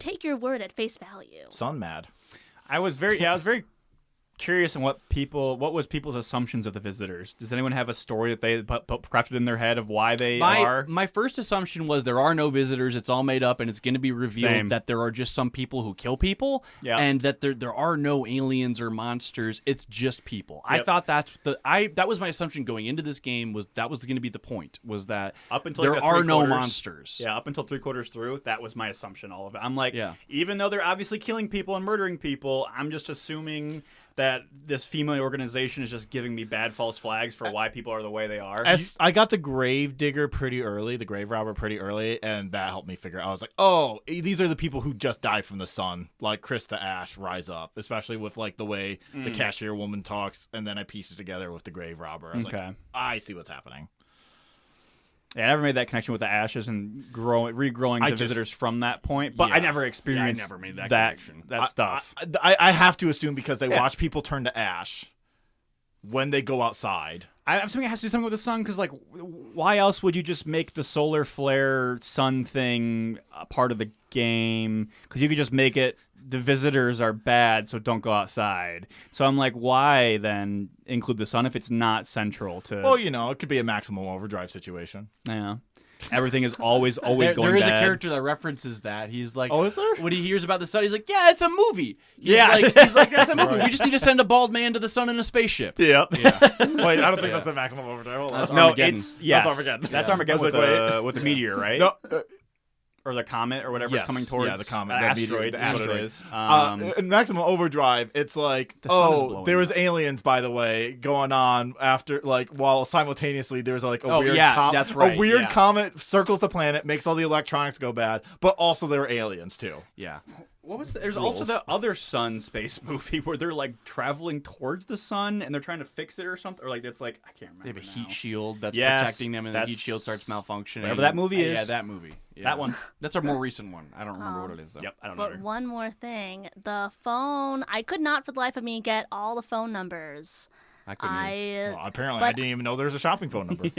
take your word at face value. Sun mad. I was very curious on what was people's assumptions of the visitors. Does anyone have a story that they crafted in their head of why they are? My first assumption was there are no visitors. It's all made up, and it's going to be revealed Same. that there are just some people who kill people, Yeah. and that there are no aliens or monsters. It's just people. I Yep. thought that was my assumption going into this game. That was going to be the point. Was that Up until there like are no 3/4 monsters? Yeah, up until 3/4 through, that was my assumption. All of it. I'm like, Yeah. even though they're obviously killing people and murdering people, I'm just assuming that this female organization is just giving me bad false flags for why people are the way they are. I got the grave digger pretty early, the grave robber pretty early, and that helped me figure out. I was like, oh, these are the people who just died from the sun, like Chris the Ash rise up, especially with like the way the cashier woman talks, and then I pieced it together with the grave robber. I was Okay. like, I see what's happening. Yeah, I never made that connection with the ashes and regrowing the visitors from that point, but I Yeah. never experienced I never made that connection. that stuff. I have to assume because they Yeah. watch people turn to ash when they go outside. I'm assuming it has to do something with the sun, because, like, why else would you just make the solar flare sun thing a part of the game? Because you could just make it, the visitors are bad, so don't go outside. So I'm like, why then include the sun if it's not central to... Well, it could be a maximum overdrive situation. Yeah. Everything is always going bad. There is a character that references that. He's like, oh, is there? When he hears about the sun, he's like, yeah, it's a movie. He's Yeah. like, that's a movie. We just need to send a bald man to the sun in a spaceship. Yep. Yeah. Wait, I don't think that's a maximum overdrive. Hold on. That's No, Armageddon. it's... Yes. That's Armageddon. That's Yeah. Armageddon I was like, with the meteor, right? No, Or the comet or whatever yes, it's coming towards. yeah, the comet, The the meteor, asteroid. the is what it asteroid. is. In maximum overdrive, it's like, The sun is blowing there was up. aliens, by the way, going on after, like, while simultaneously there's like a Oh, weird yeah, that's right, a weird yeah. comet circles the planet, makes all the electronics go bad, but also there were aliens too. Yeah. What was there's also Rules. the other sun space movie where they're like traveling towards the sun and they're trying to fix it or something, or like it's like I can't remember. They have a now. heat shield that's Yes, protecting them, and the heat that's- shield starts malfunctioning. Whatever that movie is. Yeah, that movie. Yeah. That one. That's a more recent one. I don't remember what it is, though. Yep, I don't But know. one more thing, the phone. I could not for the life of me get all the phone numbers. I couldn't either. Well, apparently, but- I didn't even know there was a shopping phone number.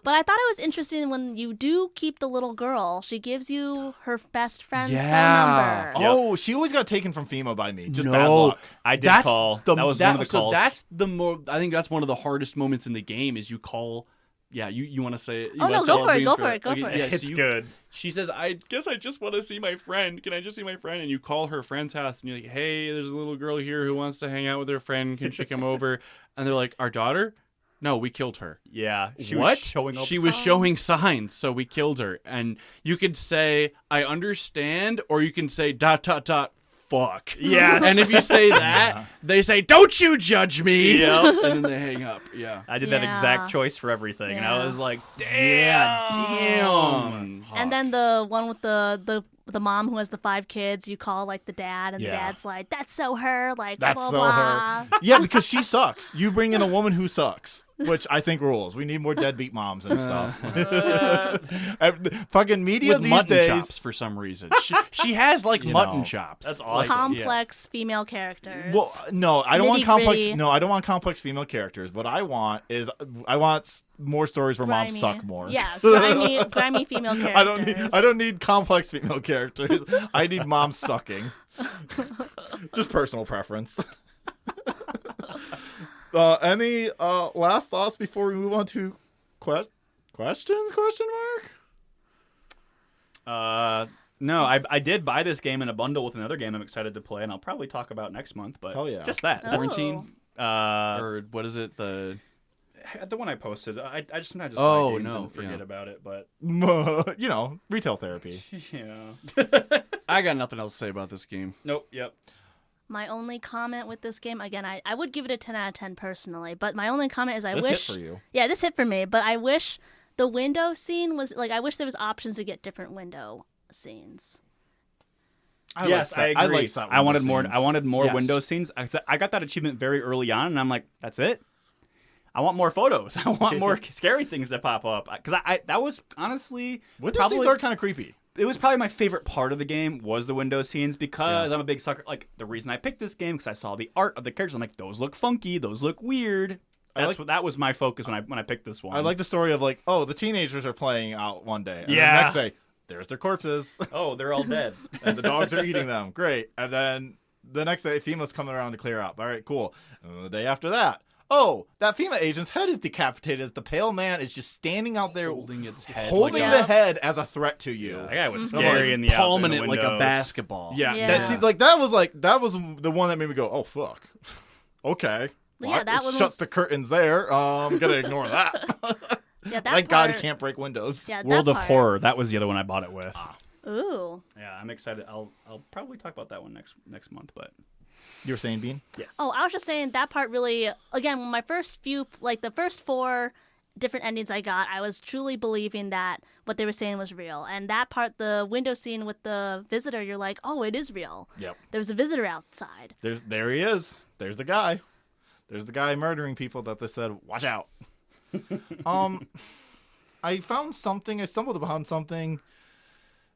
But I thought it was interesting when you do keep the little girl, she gives you her best friend's Yeah. phone number. Oh, she always got taken from FEMA by me. Just No. bad luck. I did call. That was one of the so calls. that's the more. I think that's one of the hardest moments in the game is you call. Yeah, you want to say it? You Oh, wanna no, tell go for it, me go for it, go okay, for it. yeah, so It's you- good. She says, I guess I just want to see my friend. Can I just see my friend? And you call her friend's house and you're like, hey, there's a little girl here who wants to hang out with her friend. Can she come over? And they're like, our daughter? No, we killed her. Yeah. She What? was showing up She was signs. showing signs, so we killed her. And you could say, I understand, or you can say, ... fuck. Yes. And if you say that, they say, don't you judge me. Yep. And then they hang up. Yeah. I did that Yeah. exact choice for everything, and I Yeah. was like, Yeah, damn. And then the one with the mom who has the 5 kids, you call like the dad, and the Yeah. dad's like, "That's so her," like That's blah so blah. her. Yeah, because she sucks. You bring in a woman who sucks, which I think rules. We need more deadbeat moms and stuff. Fucking media With these mutton days. chops for some reason. She has like You mutton know, chops. that's Like, awesome. Complex female characters. Well, no, I don't want complex. Nitty-gritty. No, I don't want complex female characters. What I want is more stories where moms Grimy. suck more. Yeah, grimy female characters. I don't need complex female characters. I need moms sucking. Just personal preference. Any last thoughts before we move on to questions? Question mark. No, I did buy this game in a bundle with another game I'm excited to play, and I'll probably talk about next month. But Hell yeah. just that. Oh. Quarantine? Uh, Or what is it? The the one I posted. I just sometimes just Oh, buy games no, and forget yeah. about it. But Retail therapy. yeah. I got nothing else to say about this game. Nope. Yep. My only comment with this game, again, I would give it a 10 out of 10 personally, but my only comment is I This wish... hit for you. Yeah, this hit for me, but I wish the window scene was... Like, I wish there was options to get different window scenes. I Yes, I agree. like set I wanted window more. scenes. I wanted more Yes. window scenes. I got that achievement very early on, and I'm like, that's it. I want more photos. I want more scary things that pop up. Because that was honestly Window probably scenes are kind of creepy. it was probably my favorite part of the game was the window scenes because I'm a big sucker. Like the reason I picked this game because I saw the art of the characters. I'm like, those look funky. Those look weird. That was my focus when I picked this one. I like the story of like, oh, the teenagers are playing out one day. And Yeah. the next day, there's their corpses. Oh, they're all dead. And the dogs are eating them. Great. And then the next day, FEMA's coming around to clear up. All right, cool. And then the day after that, oh, that FEMA agent's head is decapitated as the pale man is just standing out there Holding its head. holding like the Yeah. head as a threat to you. That guy was Mhm. scary in the palming in the it like a windows. basketball. Yeah, Yeah. that was the one that made me go, oh fuck, okay. Yeah, that one shut was- the curtains there. Gonna ignore that. Yeah, that Thank God he part- can't break windows. Yeah, that World of part. Horror. That was the other one I bought it with. Ooh. Yeah, I'm excited. I'll probably talk about that one next month. But You were saying, Bean? yes. Oh, I was just saying that part really, again, when my first few, like the first 4 different endings I got, I was truly believing that what they were saying was real. And that part, the window scene with the visitor, you're like, oh, it is real. Yep. There was a visitor outside. There he is. There's the guy. There's the guy murdering people that they said, watch out. I found something. I stumbled upon something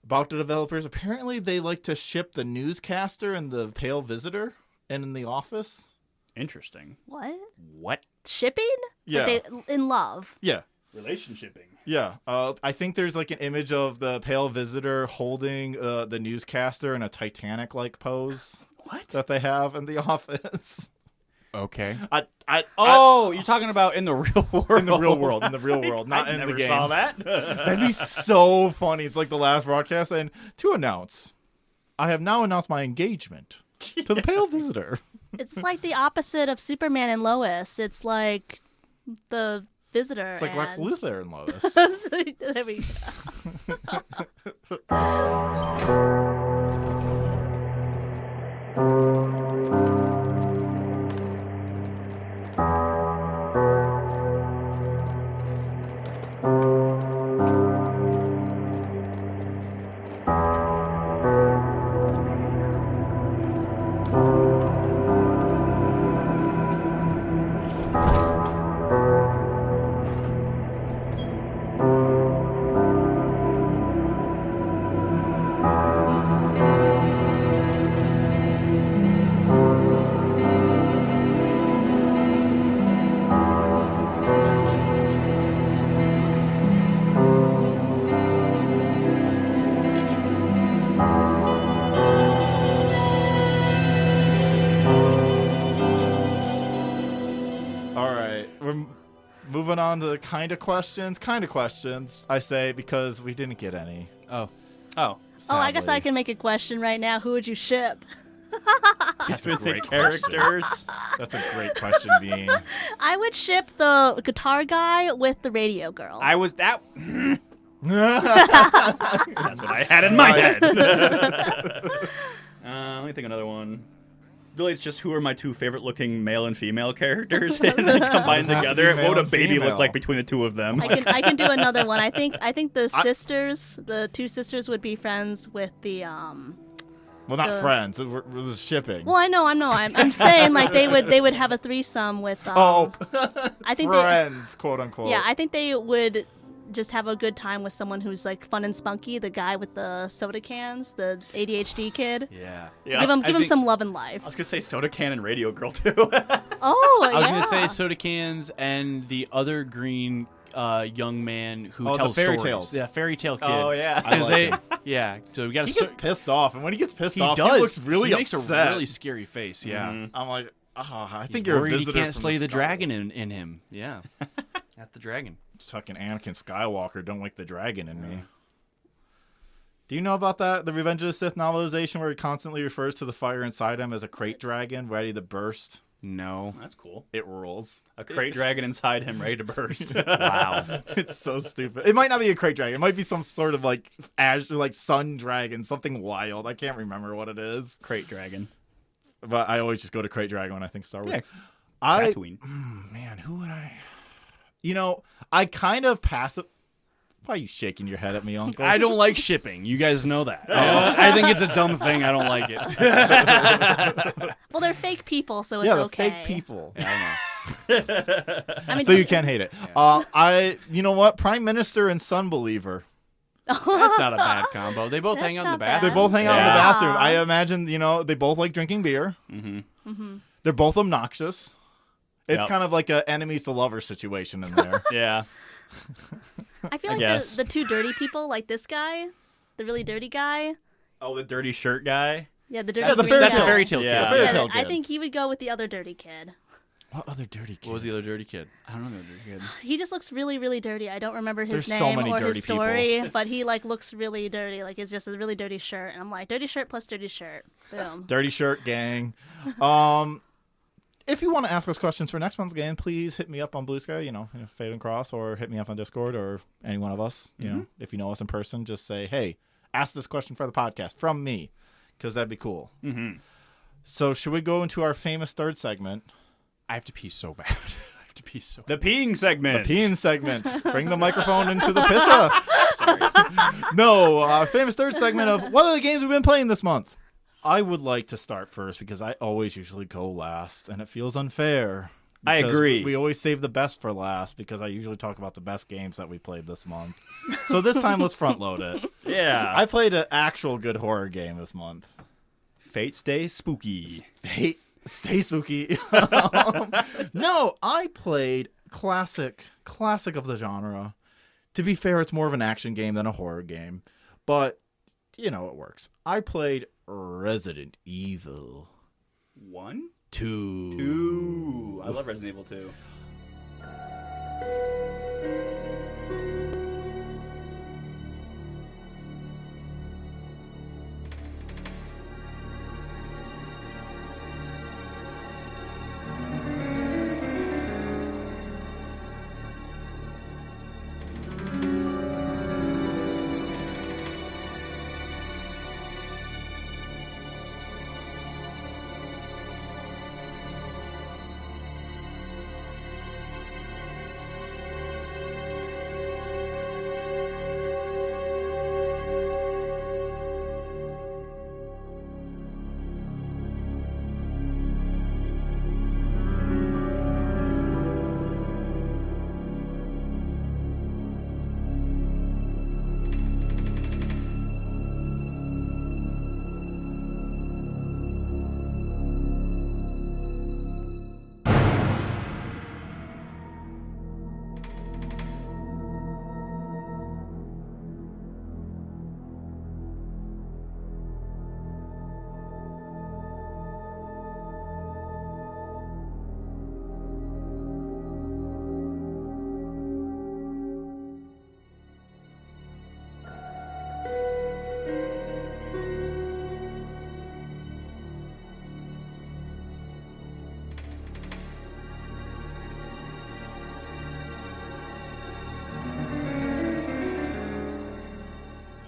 about the developers. Apparently, they like to ship the newscaster and the pale visitor in the office. Interesting. What? Shipping? Yeah. Like in love. Yeah. Relationshipping. Yeah. I think there's like an image of the pale visitor holding the newscaster in a Titanic-like pose. What? That they have in the office. Okay. You're talking about in the real world. In the real world. In the real world. Not I in never the game. saw that. That'd be so funny. It's like the last broadcast. And to announce, I have now announced my engagement to the pale visitor. It's like the opposite of Superman and Lois. It's like the visitor. It's like Lex Luthor and Lois. There we go. Moving on to kind of questions, I say, because we didn't get any. Oh. Oh, I guess I sadly. can make a question right now. Who would you ship? That's a With the great question. characters. That's a great question, Bean. I would ship the guitar guy with the radio girl. I was that. That's what I had in my head. Let me think another one. Really, it's just who are my two favorite-looking male and female characters, and then combined Doesn't have to together. be What would male a and baby female. look like between the two of them? I can do another one. I think the sisters, the two sisters, would be friends with the Well, not friends. We're just shipping. Well, I know. I'm saying like they would have a threesome with. I think friends, quote unquote. Yeah, I think they would just have a good time with someone who's like fun and spunky. The guy with the soda cans, the ADHD kid. Yeah. Yeah, Give him some love and life. I was gonna say Soda Can and Radio Girl too. Oh, I was yeah. going to say soda cans and the other green young man who the tells fairy stories. tales. Yeah, fairy tale kid. Oh, yeah. I Because like they, him. yeah. So we got He to gets pissed off, and when he gets pissed He off, does. he looks really he makes upset. a really scary face. Yeah. I'm like, I He's think you're a worried visitor he can't from slay the sky. dragon in him. Yeah. That's the dragon. Fucking Anakin Skywalker, don't like the dragon in me. Do you know about that? The Revenge of the Sith novelization where he constantly refers to the fire inside him as a crate dragon ready to burst? No. That's cool. It rules. A crate dragon inside him, ready to burst. Wow. It's so stupid. It might not be a crate dragon. It might be some sort of like sun dragon, something wild. I can't remember what it is. Crate dragon. But I always just go to crate dragon when I think Star Wars. Yeah. I Tatooine. Man, who would I? You know, I kind of pass it. Why are you shaking your head at me, Uncle? I don't like shipping. You guys know that. I think it's a dumb thing. I don't like it. Well, they're fake people, so it's yeah, they're okay. fake people. I don't know. I mean, So you can't hate it. You know what? Prime Minister and Sun Believer. That's not a bad combo. They both That's hang out in the not bathroom. They both hang out in the Yeah. bathroom. I imagine, they both like drinking beer. Mm-hmm. They're both obnoxious. It's Yep. kind of like a enemies to lovers situation in there. Yeah. I feel I like guess. the two dirty people, like this guy, the really dirty guy. Oh, the dirty shirt guy. Yeah, the dirty. Yeah, the green fairy That's guy. the fairy tale Yeah. kid. Fairy Yeah, tale I kid. think he would go with the other dirty kid. What other dirty kid? What was the other dirty kid? I don't know the dirty kid. He just looks really, really dirty. I don't remember his There's so name many or dirty his story, but he like looks really dirty. Like it's just a really dirty shirt, and I'm like, dirty shirt plus dirty shirt. Boom. Dirty shirt gang. If you want to ask us questions for next month's game, please hit me up on Blue Sky, Faden Cross, or hit me up on Discord, or any one of us. If you know us in person, just say, hey, ask this question for the podcast from me, because that'd be cool. Mm-hmm. So should we go into our famous third segment? I have to pee so bad. I have to pee so bad. The peeing segment. The peeing segment. Bring the microphone into the pissa. Sorry. No, our famous third segment of what are the games we've been playing this month? I would like to start first because I always usually go last, and it feels unfair. I because agree. We always save the best for last because I usually talk about the best games that we played this month. So this time, let's front load it. Yeah. I played an actual good horror game this month. Fate Stay Spooky. Stay spooky. No, I played classic of the genre. To be fair, it's more of an action game than a horror game, but it works. I played Resident Evil 1? 2. 2. I love Resident Evil 2.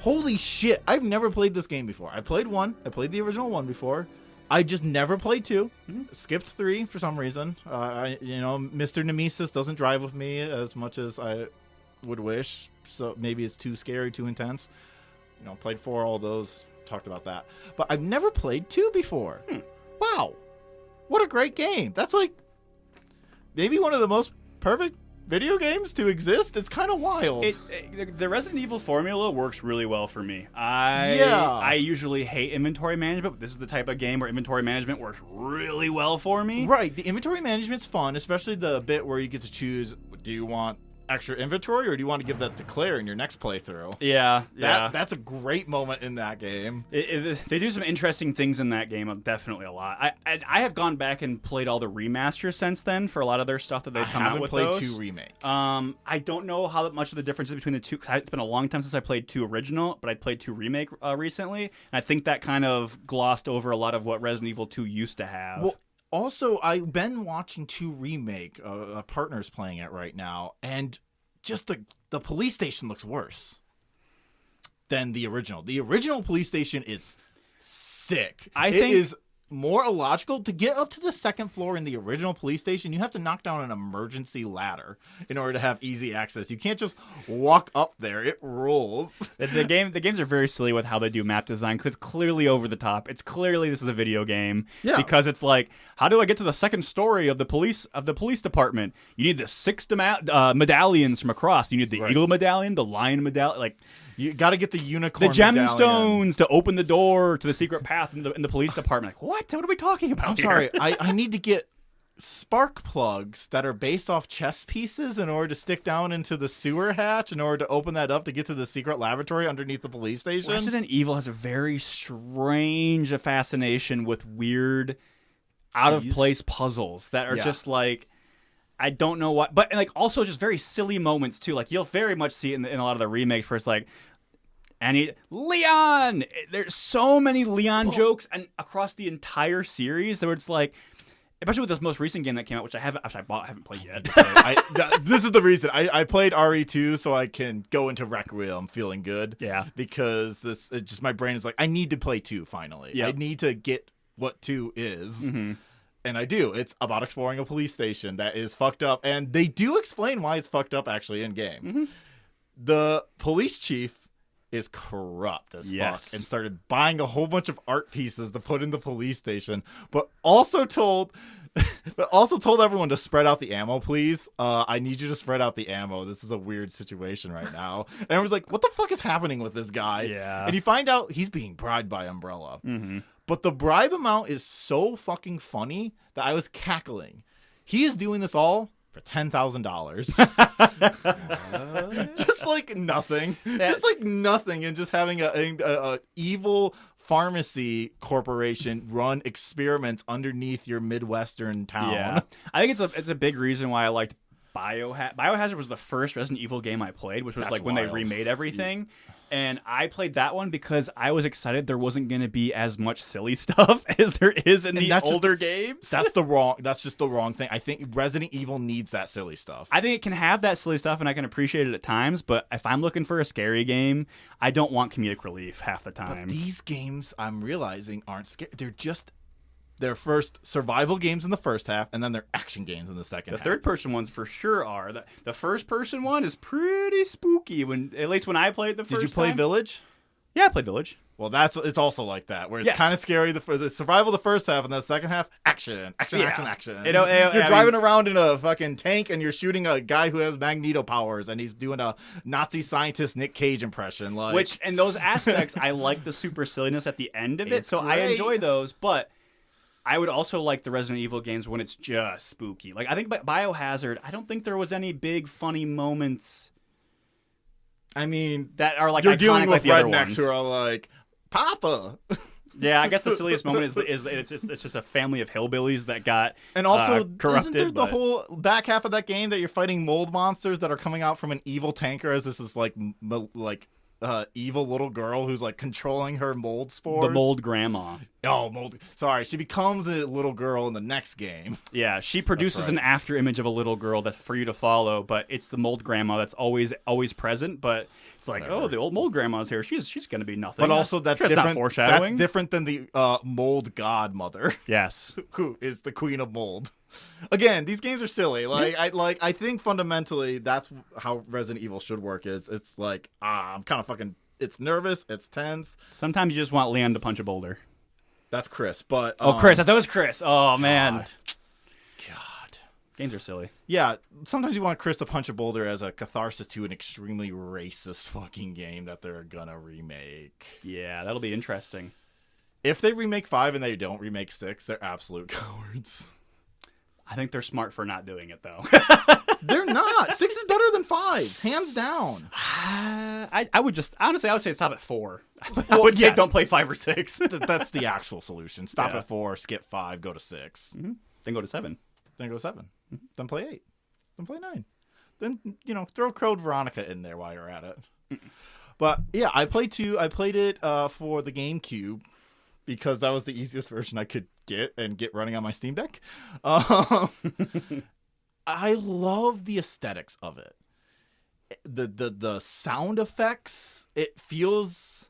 Holy shit, I've never played this game before. I played 1. I played the original 1 before. I just never played 2. Skipped 3 for some reason. Mr. Nemesis doesn't drive with me as much as I would wish. So maybe it's too scary, too intense. Played 4, all those. Talked about that. But I've never played 2 before. Wow. What a great game. That's like maybe one of the most perfect video games to exist. It's kind of wild. The Resident Evil formula works really well for me. I usually hate inventory management, but this is the type of game where inventory management works really well for me. Right. The inventory management's fun, especially the bit where you get to choose, do you want extra inventory or do you want to give that to Claire in your next playthrough? Yeah. That's a great moment in that game. They do some interesting things in that game, definitely a lot. I have gone back and played all the remasters since then for a lot of their stuff that they've come out with. I haven't played those. 2 remake. I don't know how much of the difference is between the two. 'Cause it's been a long time since I played 2 original, but I played 2 remake recently, and I think that kind of glossed over a lot of what Resident Evil 2 used to have. Well, also, I've been watching 2 remake. A partner's playing it right now, and just the police station looks worse than the original. The original police station is sick. It is more illogical. To get up to the 2nd floor in the original police station, you have to knock down an emergency ladder in order to have easy access. You can't just walk up there. It rolls. The games are very silly with how they do map design because it's clearly over the top. It's clearly this is a video game. Yeah. Because it's like, how do I get to the 2nd story of the police department? You need the 6 medallions from across. You need the eagle medallion, the lion medallion, like. You got to get the unicorn the medallion. gemstones to open the door to the secret path in the police department. Like, what? What are we talking about? I'm sorry. I need to get spark plugs that are based off chess pieces in order to stick down into the sewer hatch in order to open that up to get to the secret laboratory underneath the police station. Resident Evil has a very strange fascination with weird, out of place puzzles that are just like. I don't know what, but like also just very silly moments too. Like you'll very much see it in a lot of the remakes where it's like, Leon. There's so many Leon jokes and across the entire series where it's like, especially with this most recent game that came out, which I haven't played yet. This is the reason I played RE2 so I can go into Requiem feeling good. Yeah, because my brain is like, I need to play 2 finally. Yep. I need to get what 2 is. Mm-hmm. And I do. It's about exploring a police station that is fucked up. And they do explain why it's fucked up, actually, in game. Mm-hmm. The police chief is corrupt as fuck and started buying a whole bunch of art pieces to put in the police station, but also told everyone to spread out the ammo, please. I need you to spread out the ammo. This is a weird situation right now. And everyone's like, what the fuck is happening with this guy? Yeah. And you find out he's being bribed by Umbrella. Mm-hmm. But the bribe amount is so fucking funny that I was cackling. He is doing this all for $10,000. Just like nothing. Just like nothing. And just having a evil pharmacy corporation run experiments underneath your Midwestern town. Yeah. I think it's a big reason why I liked Biohazard was the first Resident Evil game I played, which was That's like when wild. they remade everything. And I played that one because I was excited there wasn't going to be as much silly stuff as there is in the older games. That's just the wrong thing. I think Resident Evil needs that silly stuff. I think it can have that silly stuff, and I can appreciate it at times. But if I'm looking for a scary game, I don't want comedic relief half the time. But these games, I'm realizing, aren't scary. They're first survival games in the first half, and then they're action games in the second half. The third-person ones for sure are. The first-person one is pretty spooky. At least when I played the first time. Did you play Village? Yeah, I played Village. Well, it's also like that, where it's Yes. kind of scary. The survival the first half, and then the second half, action. Yeah. You're driving around in a fucking tank, and you're shooting a guy who has Magneto powers, and he's doing a Nazi scientist Nick Cage impression. Which, in those aspects, I like the super silliness at the end of it, It's so I great. enjoy those, but I would also like the Resident Evil games when it's just spooky. Like, I think Biohazard, I don't think there was any big funny moments I mean, that are like you're iconic dealing like with the other rednecks ones. who are like, Papa. Yeah, I guess the silliest moment is it's just a family of hillbillies that got And also, corrupted. isn't there the but- whole back half of that game that you're fighting mold monsters that are coming out from an evil tanker as this is like evil little girl who's like controlling her mold spores? the mold grandma? Oh, mold. Sorry, she becomes a little girl in the next game. Yeah, she produces right. an after image of a little girl that for you to follow, but it's the mold grandma that's always present. But it's like, Whatever. oh, the old mold grandma's here. She's going to be nothing. But also, that's not different. foreshadowing. That's different than the mold godmother, Yes. who is the queen of mold. Again, these games are silly. I think fundamentally that's how Resident Evil should work. It's like I'm kind of fucking. It's nervous. It's tense. Sometimes you just want Leon to punch a boulder. That's Chris, but Chris. I thought it was Chris. Oh, man. God. Games are silly. Yeah, sometimes you want Chris to punch a boulder as a catharsis to an extremely racist fucking game that they're gonna remake. Yeah, that'll be interesting. If they remake 5 and they don't remake 6, they're absolute cowards. I think they're smart for not doing it, though. They're not. 6 is better than 5, hands down. I would just, honestly, I would say stop at 4. I Well, would say yes. don't play 5 or 6. That's the actual solution. Stop Yeah. at 4, skip 5, go to 6. Then go to 7. Then go 7. Then play 8. Then play 9. Then, throw Code Veronica in there while you're at it. But, yeah, I played 2. I played it for the GameCube because that was the easiest version I could get running on my Steam Deck. I love the aesthetics of it. The sound effects, it feels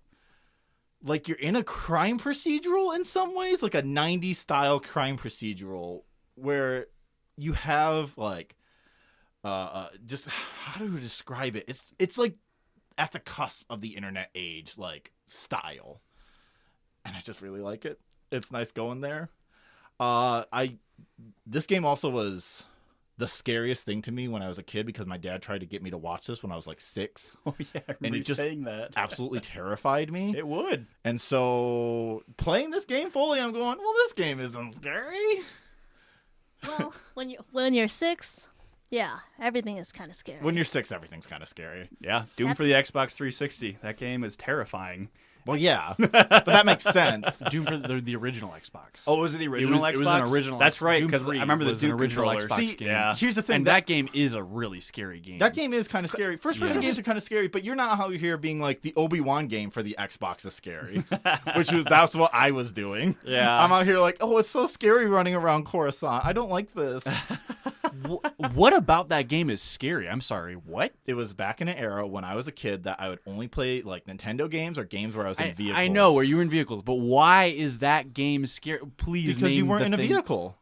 like you're in a crime procedural in some ways, like a 90s style crime procedural where you have like just how do we describe it? It's like at the cusp of the internet age like style. And I just really like it. It's nice going there. This game also was the scariest thing to me when I was a kid because my dad tried to get me to watch this when I was like 6. Oh, yeah, I remember And it you just saying that. absolutely terrified me. It would. And so playing this game fully, I'm going, well, this game isn't scary. Well, when you're 6, yeah, everything is kind of scary. When you're 6, everything's kind of scary. Yeah, Doom for the Xbox 360. That game is terrifying. Well, yeah, but that makes sense. Doom for the original Xbox. Oh, was it the original Xbox? It was an original. That's right, Doom because I 3 remember the was an Duke original controller. Xbox See, game. Yeah. Here's the thing. And that game is a really scary game. That game is kind of scary. First-person Yeah. games are kind of scary, but you're not out here being like the Obi-Wan game for the Xbox is scary, that's what I was doing. Yeah. I'm out here like, oh, it's so scary running around Coruscant. I don't like this. What about that game is scary? I'm sorry. What? It was back in an era when I was a kid that I would only play like Nintendo games or games where I was in vehicles. I know where you were in vehicles, but why is that game scary? Please, because you name weren't the in a thing. vehicle.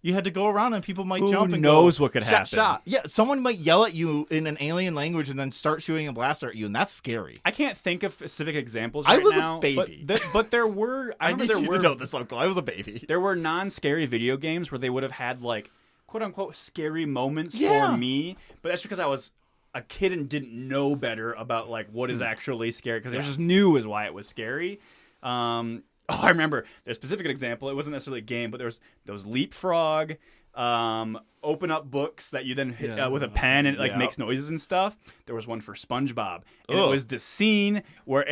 You had to go around and people might Who jump and knows go, what could shot, happen? shot. Yeah, someone might yell at you in an alien language and then start shooting a blaster at you, and that's scary. I can't think of specific examples I right was a now. baby. But there were. I remember need there you were to know this, Uncle. I was a baby. there were non-scary video games where they would have had like quote unquote scary moments Yeah. for me, but that's because I was a kid and didn't know better about like what is actually scary because I just knew is why it was scary. Oh, I remember. There's a specific example. It wasn't necessarily a game, but there was those leapfrog, open up books that you then hit with a pen and it like makes noises and stuff. There was one for SpongeBob, and it was the scene where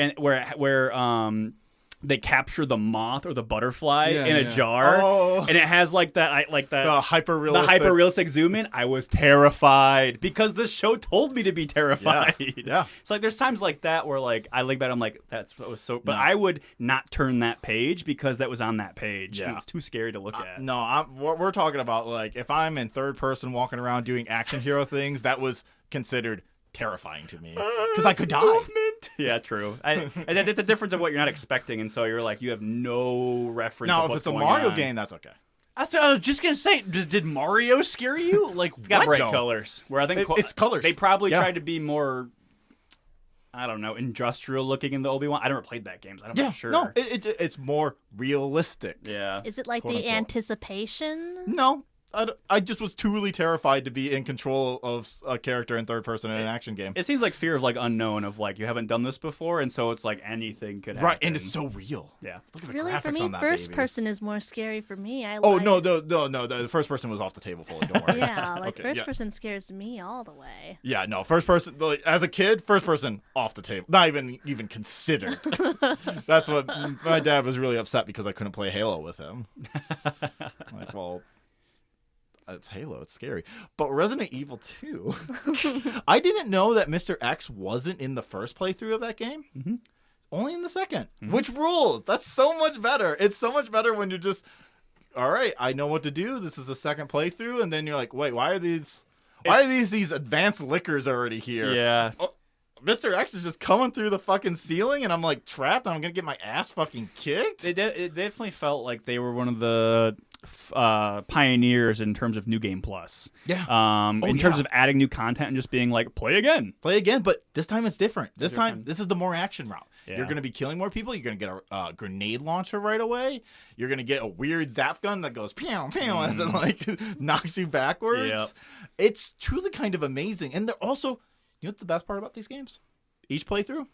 they capture the moth or the butterfly in a jar, and it has like that the hyper realistic zoom in. I was terrified because the show told me to be terrified. Yeah. It's like there's times like that where like I look back, I'm like, that's what was so. But I would not turn that page because that was on that page. Yeah. It was too scary to look at. No, we're talking about like if I'm in third person walking around doing action hero things, that was considered terrifying to me because I could die. Movement. Yeah, true. It's a difference of what you're not expecting, and so you're like you have no reference. Now, of if it's a going Mario on. game, that's okay. That's what I was just gonna say. Did Mario scare you? Like, It's got bright colors. Where I think it's colors. They probably tried to be more, I don't know, industrial looking in the Obi-Wan. I never played that game, so I'm not sure. No, it's more realistic. Yeah. Is it like the anticipation? No. I just was truly terrified to be in control of a character in third person in an action game. It seems like fear of like unknown, of like you haven't done this before, and so it's like anything could happen. Right, and it's so real. Yeah. Look at the Really, graphics for me, on that first baby. person is more scary for me. No, the first person was off the table fully. Don't worry. Yeah, like Okay, first person scares me all the way. Yeah, no, first person. Like, as a kid, first person off the table, not even considered. That's what my dad was really upset because I couldn't play Halo with him. Like, well. It's Halo. It's scary. But Resident Evil 2, I didn't know that Mr. X wasn't in the first playthrough of that game. Mm-hmm. Only in the second, which rules. That's so much better. It's so much better when you're just, all right, I know what to do. This is a second playthrough. And then you're like, wait, why are these advanced liquors already here? Yeah. Oh, Mr. X is just coming through the fucking ceiling and I'm like trapped. I'm going to get my ass fucking kicked. It definitely felt like they were one of the pioneers in terms of New Game Plus. Yeah. In terms of adding new content and just being like, play again. But this time it's different. This time, this is the more action route. Yeah. You're going to be killing more people. You're going to get a grenade launcher right away. You're going to get a weird zap gun that goes pew, pew, as it like knocks you backwards. Yep. It's truly kind of amazing. And they're also, you know what's the best part about these games? Each playthrough,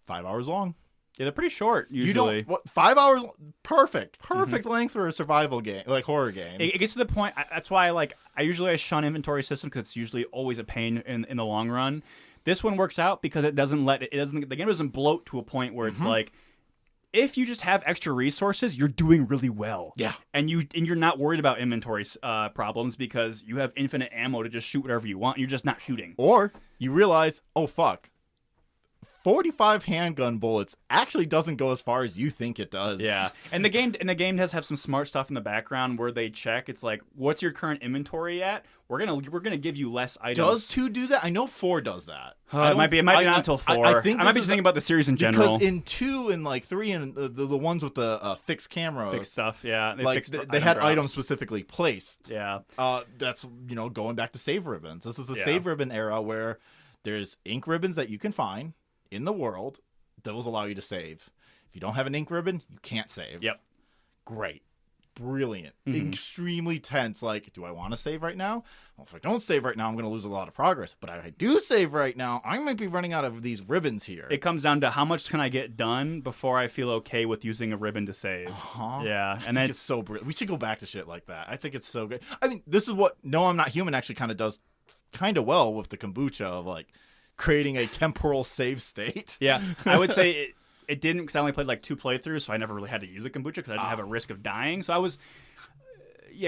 5 hours long. Yeah, they're pretty short usually. You don't 5 hours, perfect length for a survival game, like horror game. It gets to the point. That's why I shun inventory system because it's usually always a pain in the long run. This one works out because the game doesn't bloat to a point where it's like, if you just have extra resources, you're doing really well. Yeah, and you're not worried about inventory problems because you have infinite ammo to just shoot whatever you want. And you're just not shooting. Or you realize, oh fuck, 45 handgun bullets actually doesn't go as far as you think it does. Yeah, and the game does have some smart stuff in the background where they check. It's like, what's your current inventory at? We're gonna give you less items. Does 2 do that? I know 4 does that. It might be not until 4. I might be just thinking about the series in general. Because in 2 and like 3 and the ones with the fixed cameras, fixed stuff. Yeah, they had items specifically placed. Yeah, that's going back to save ribbons. This is a save ribbon era where there's ink ribbons that you can find in the world. Those allow you to save. If you don't have an ink ribbon, you can't save. Yep. Great. Brilliant. Extremely tense. Like, do I want to save right now? Well, if I don't save right now, I'm going to lose a lot of progress. But if I do save right now, I might be running out of these ribbons here. It comes down to how much can I get done before I feel okay with using a ribbon to save. Yeah. And then it's so brilliant. We should go back to shit like that. I think it's so good. I mean, this is what No, I'm Not Human actually kind of does kind of well with the kombucha of like creating a temporal save state. Yeah. I would say it didn't because I only played like 2 playthroughs, so I never really had to use a kombucha because I didn't have a risk of dying. So I was,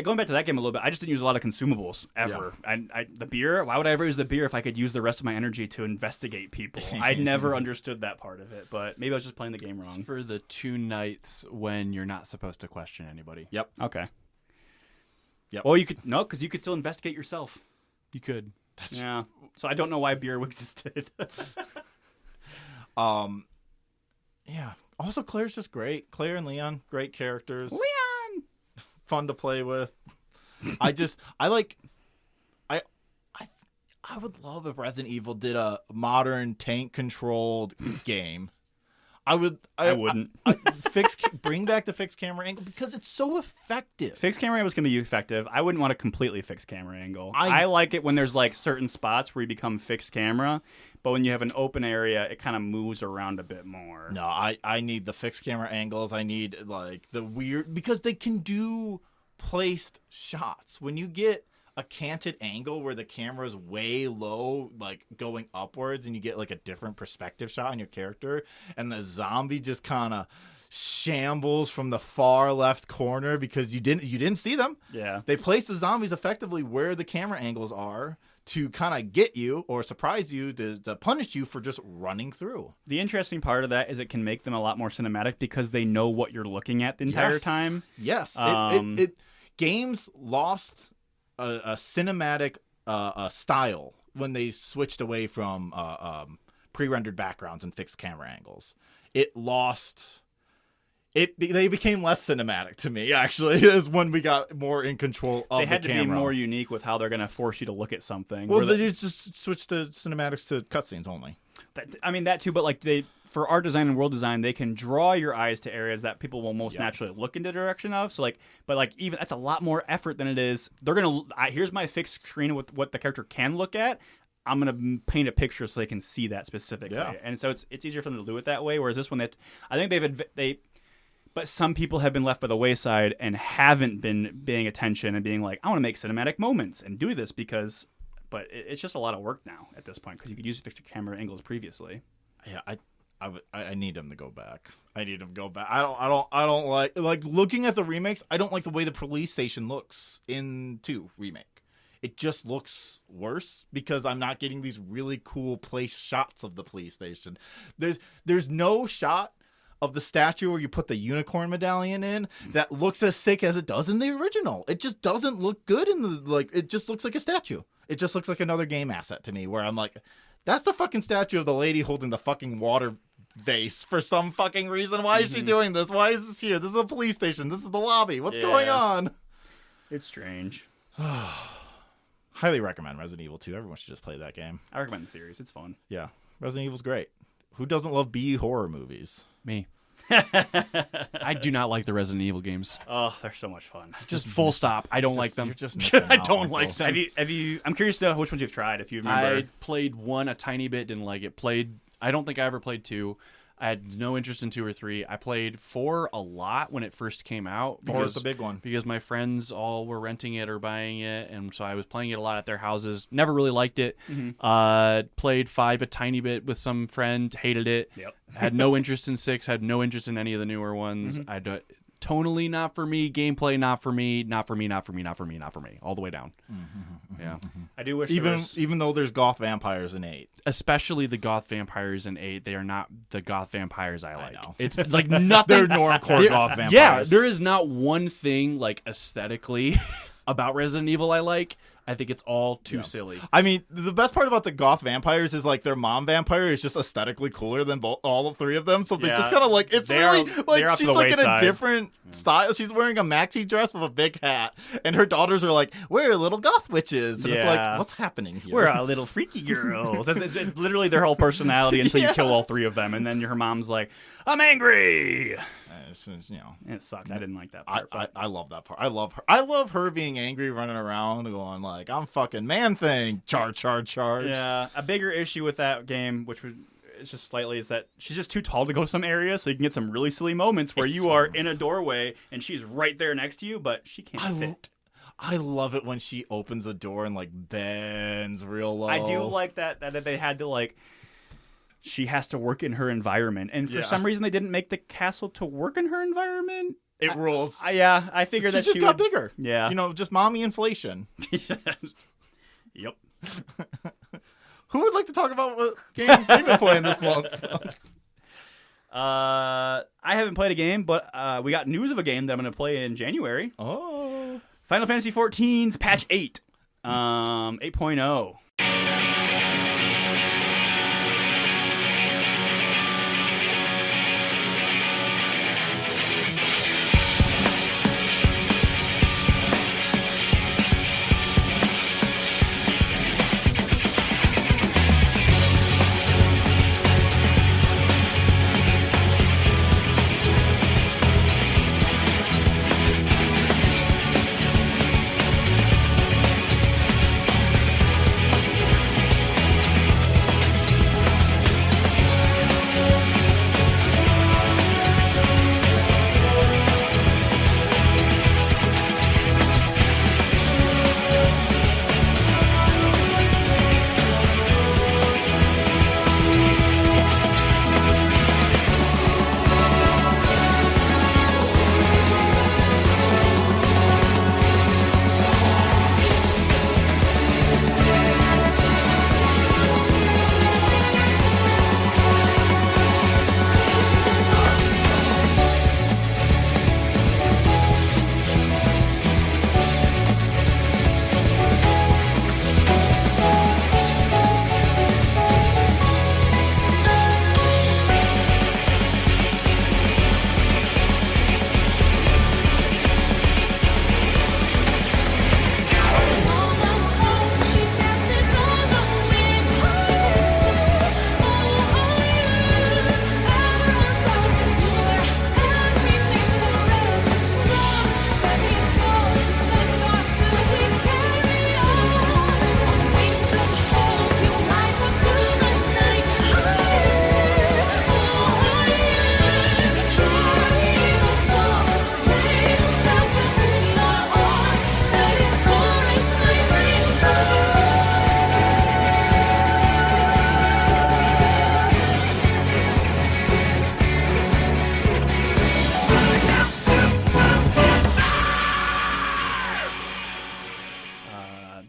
going back to that game a little bit, I just didn't use a lot of consumables ever. Yeah. The beer, why would I ever use the beer if I could use the rest of my energy to investigate people? I never understood that part of it, but maybe I was just playing the game wrong. It's for the 2 nights when you're not supposed to question anybody. Yep. Okay. Yep. Well, because you could still investigate yourself. You could. Yeah. So I don't know why beer existed. Yeah. Also, Claire's just great. Claire and Leon, great characters. Leon! Fun to play with. I would love if Resident Evil did a modern tank-controlled game. I wouldn't. Bring back the fixed camera angle because it's so effective. Fixed camera angle is going to be effective. I wouldn't want a completely fixed camera angle. I like it when there's like certain spots where you become fixed camera, but when you have an open area, it kind of moves around a bit more. No, I need the fixed camera angles. I need like the weird because they can do placed shots. When you get a canted angle where the camera's way low, like going upwards, and you get like a different perspective shot on your character, and the zombie just kind of shambles from the far left corner because you didn't see them. Yeah. They place the zombies effectively where the camera angles are to kind of get you or surprise you to punish you for just running through. The interesting part of that is it can make them a lot more cinematic because they know what you're looking at the entire time. Yes. Games lost a cinematic style when they switched away from pre-rendered backgrounds and fixed camera angles. They became less cinematic to me, actually, is when we got more in control of the camera. They had to be more unique with how they're going to force you to look at something. Well, they just switched the cinematics to cutscenes only. That too, but like for art design and world design, they can draw your eyes to areas that people will most naturally look in the direction of. So even that's a lot more effort than it is. They're going to, here's my fixed screen with what the character can look at. I'm going to paint a picture so they can see that specifically. Yeah. And so it's easier for them to do it that way. Whereas this one, I think but some people have been left by the wayside and haven't been paying attention and being like, I want to make cinematic moments and do this but it's just a lot of work now at this point because you could use fixed camera angles previously. Yeah, I need them to go back. I don't like looking at the remakes. I don't like the way the police station looks in 2 remake. It just looks worse because I'm not getting these really cool place shots of the police station. There's no shot of the statue where you put the unicorn medallion in that looks as sick as it does in the original. It just doesn't look good it just looks like a statue. It just looks like another game asset to me where I'm like, that's the fucking statue of the lady holding the fucking water vase for some fucking reason. Why is she doing this? Why is this here? This is a police station. This is the lobby. What's going on? It's strange. Highly recommend Resident Evil 2. Everyone should just play that game. I recommend the series. It's fun. Yeah. Resident Evil's great. Who doesn't love B horror movies? Me. I do not like the Resident Evil games. Oh, they're so much fun. Just full stop. I don't like them. You're just missing I out, don't Uncle. like them. Have you? I'm curious to know which ones you've tried. If you remember, I played 1 a tiny bit, didn't like it. I don't think I ever played 2. I had no interest in 2 or 3. I played 4 a lot when it first came out. 4 is the big one. Because my friends all were renting it or buying it, and so I was playing it a lot at their houses. Never really liked it. Played 5 a tiny bit with some friend, hated it. Yep. Had no interest in 6, had no interest in any of the newer ones. Tonally not for me, gameplay not for me, not for me, all the way down. Yeah. I do wish even though there's goth vampires in 8. Especially the goth vampires in 8, they are not the goth vampires I like. know. It's like nothing. They're normcore goth vampires. Yeah, there is not one thing like aesthetically about Resident Evil I like. I think it's all too silly. I mean, the best part about the goth vampires is like their mom vampire is just aesthetically cooler than all 3 of them. So they just kind of like she's like in a different style. She's wearing a maxi dress with a big hat, and her daughters are like, "We're little goth witches," and it's like, what's happening here? We're little freaky girls. It's literally their whole personality until you kill all 3 of them, and then her mom's like, "I'm angry." It sucked. I didn't like that part. I love that part. I love her being angry, running around, going like, "I'm fucking man thing, charge." Yeah, a bigger issue with that game, which was it's just slightly, is that she's just too tall to go to some areas, so you can get some really silly moments where you are in a doorway and she's right there next to you, but she can't fit. I love it when she opens a door and like bends real low. I do like that they had to like. She has to work in her environment. And for some reason, they didn't make the castle to work in her environment. It rules. I figured that she just got bigger. Yeah. Just mommy inflation. Yep. Who would like to talk about what games they've been playing this month? I haven't played a game, but we got news of a game that I'm going to play in January. Oh. Final Fantasy XIV's Patch 8. 8.0.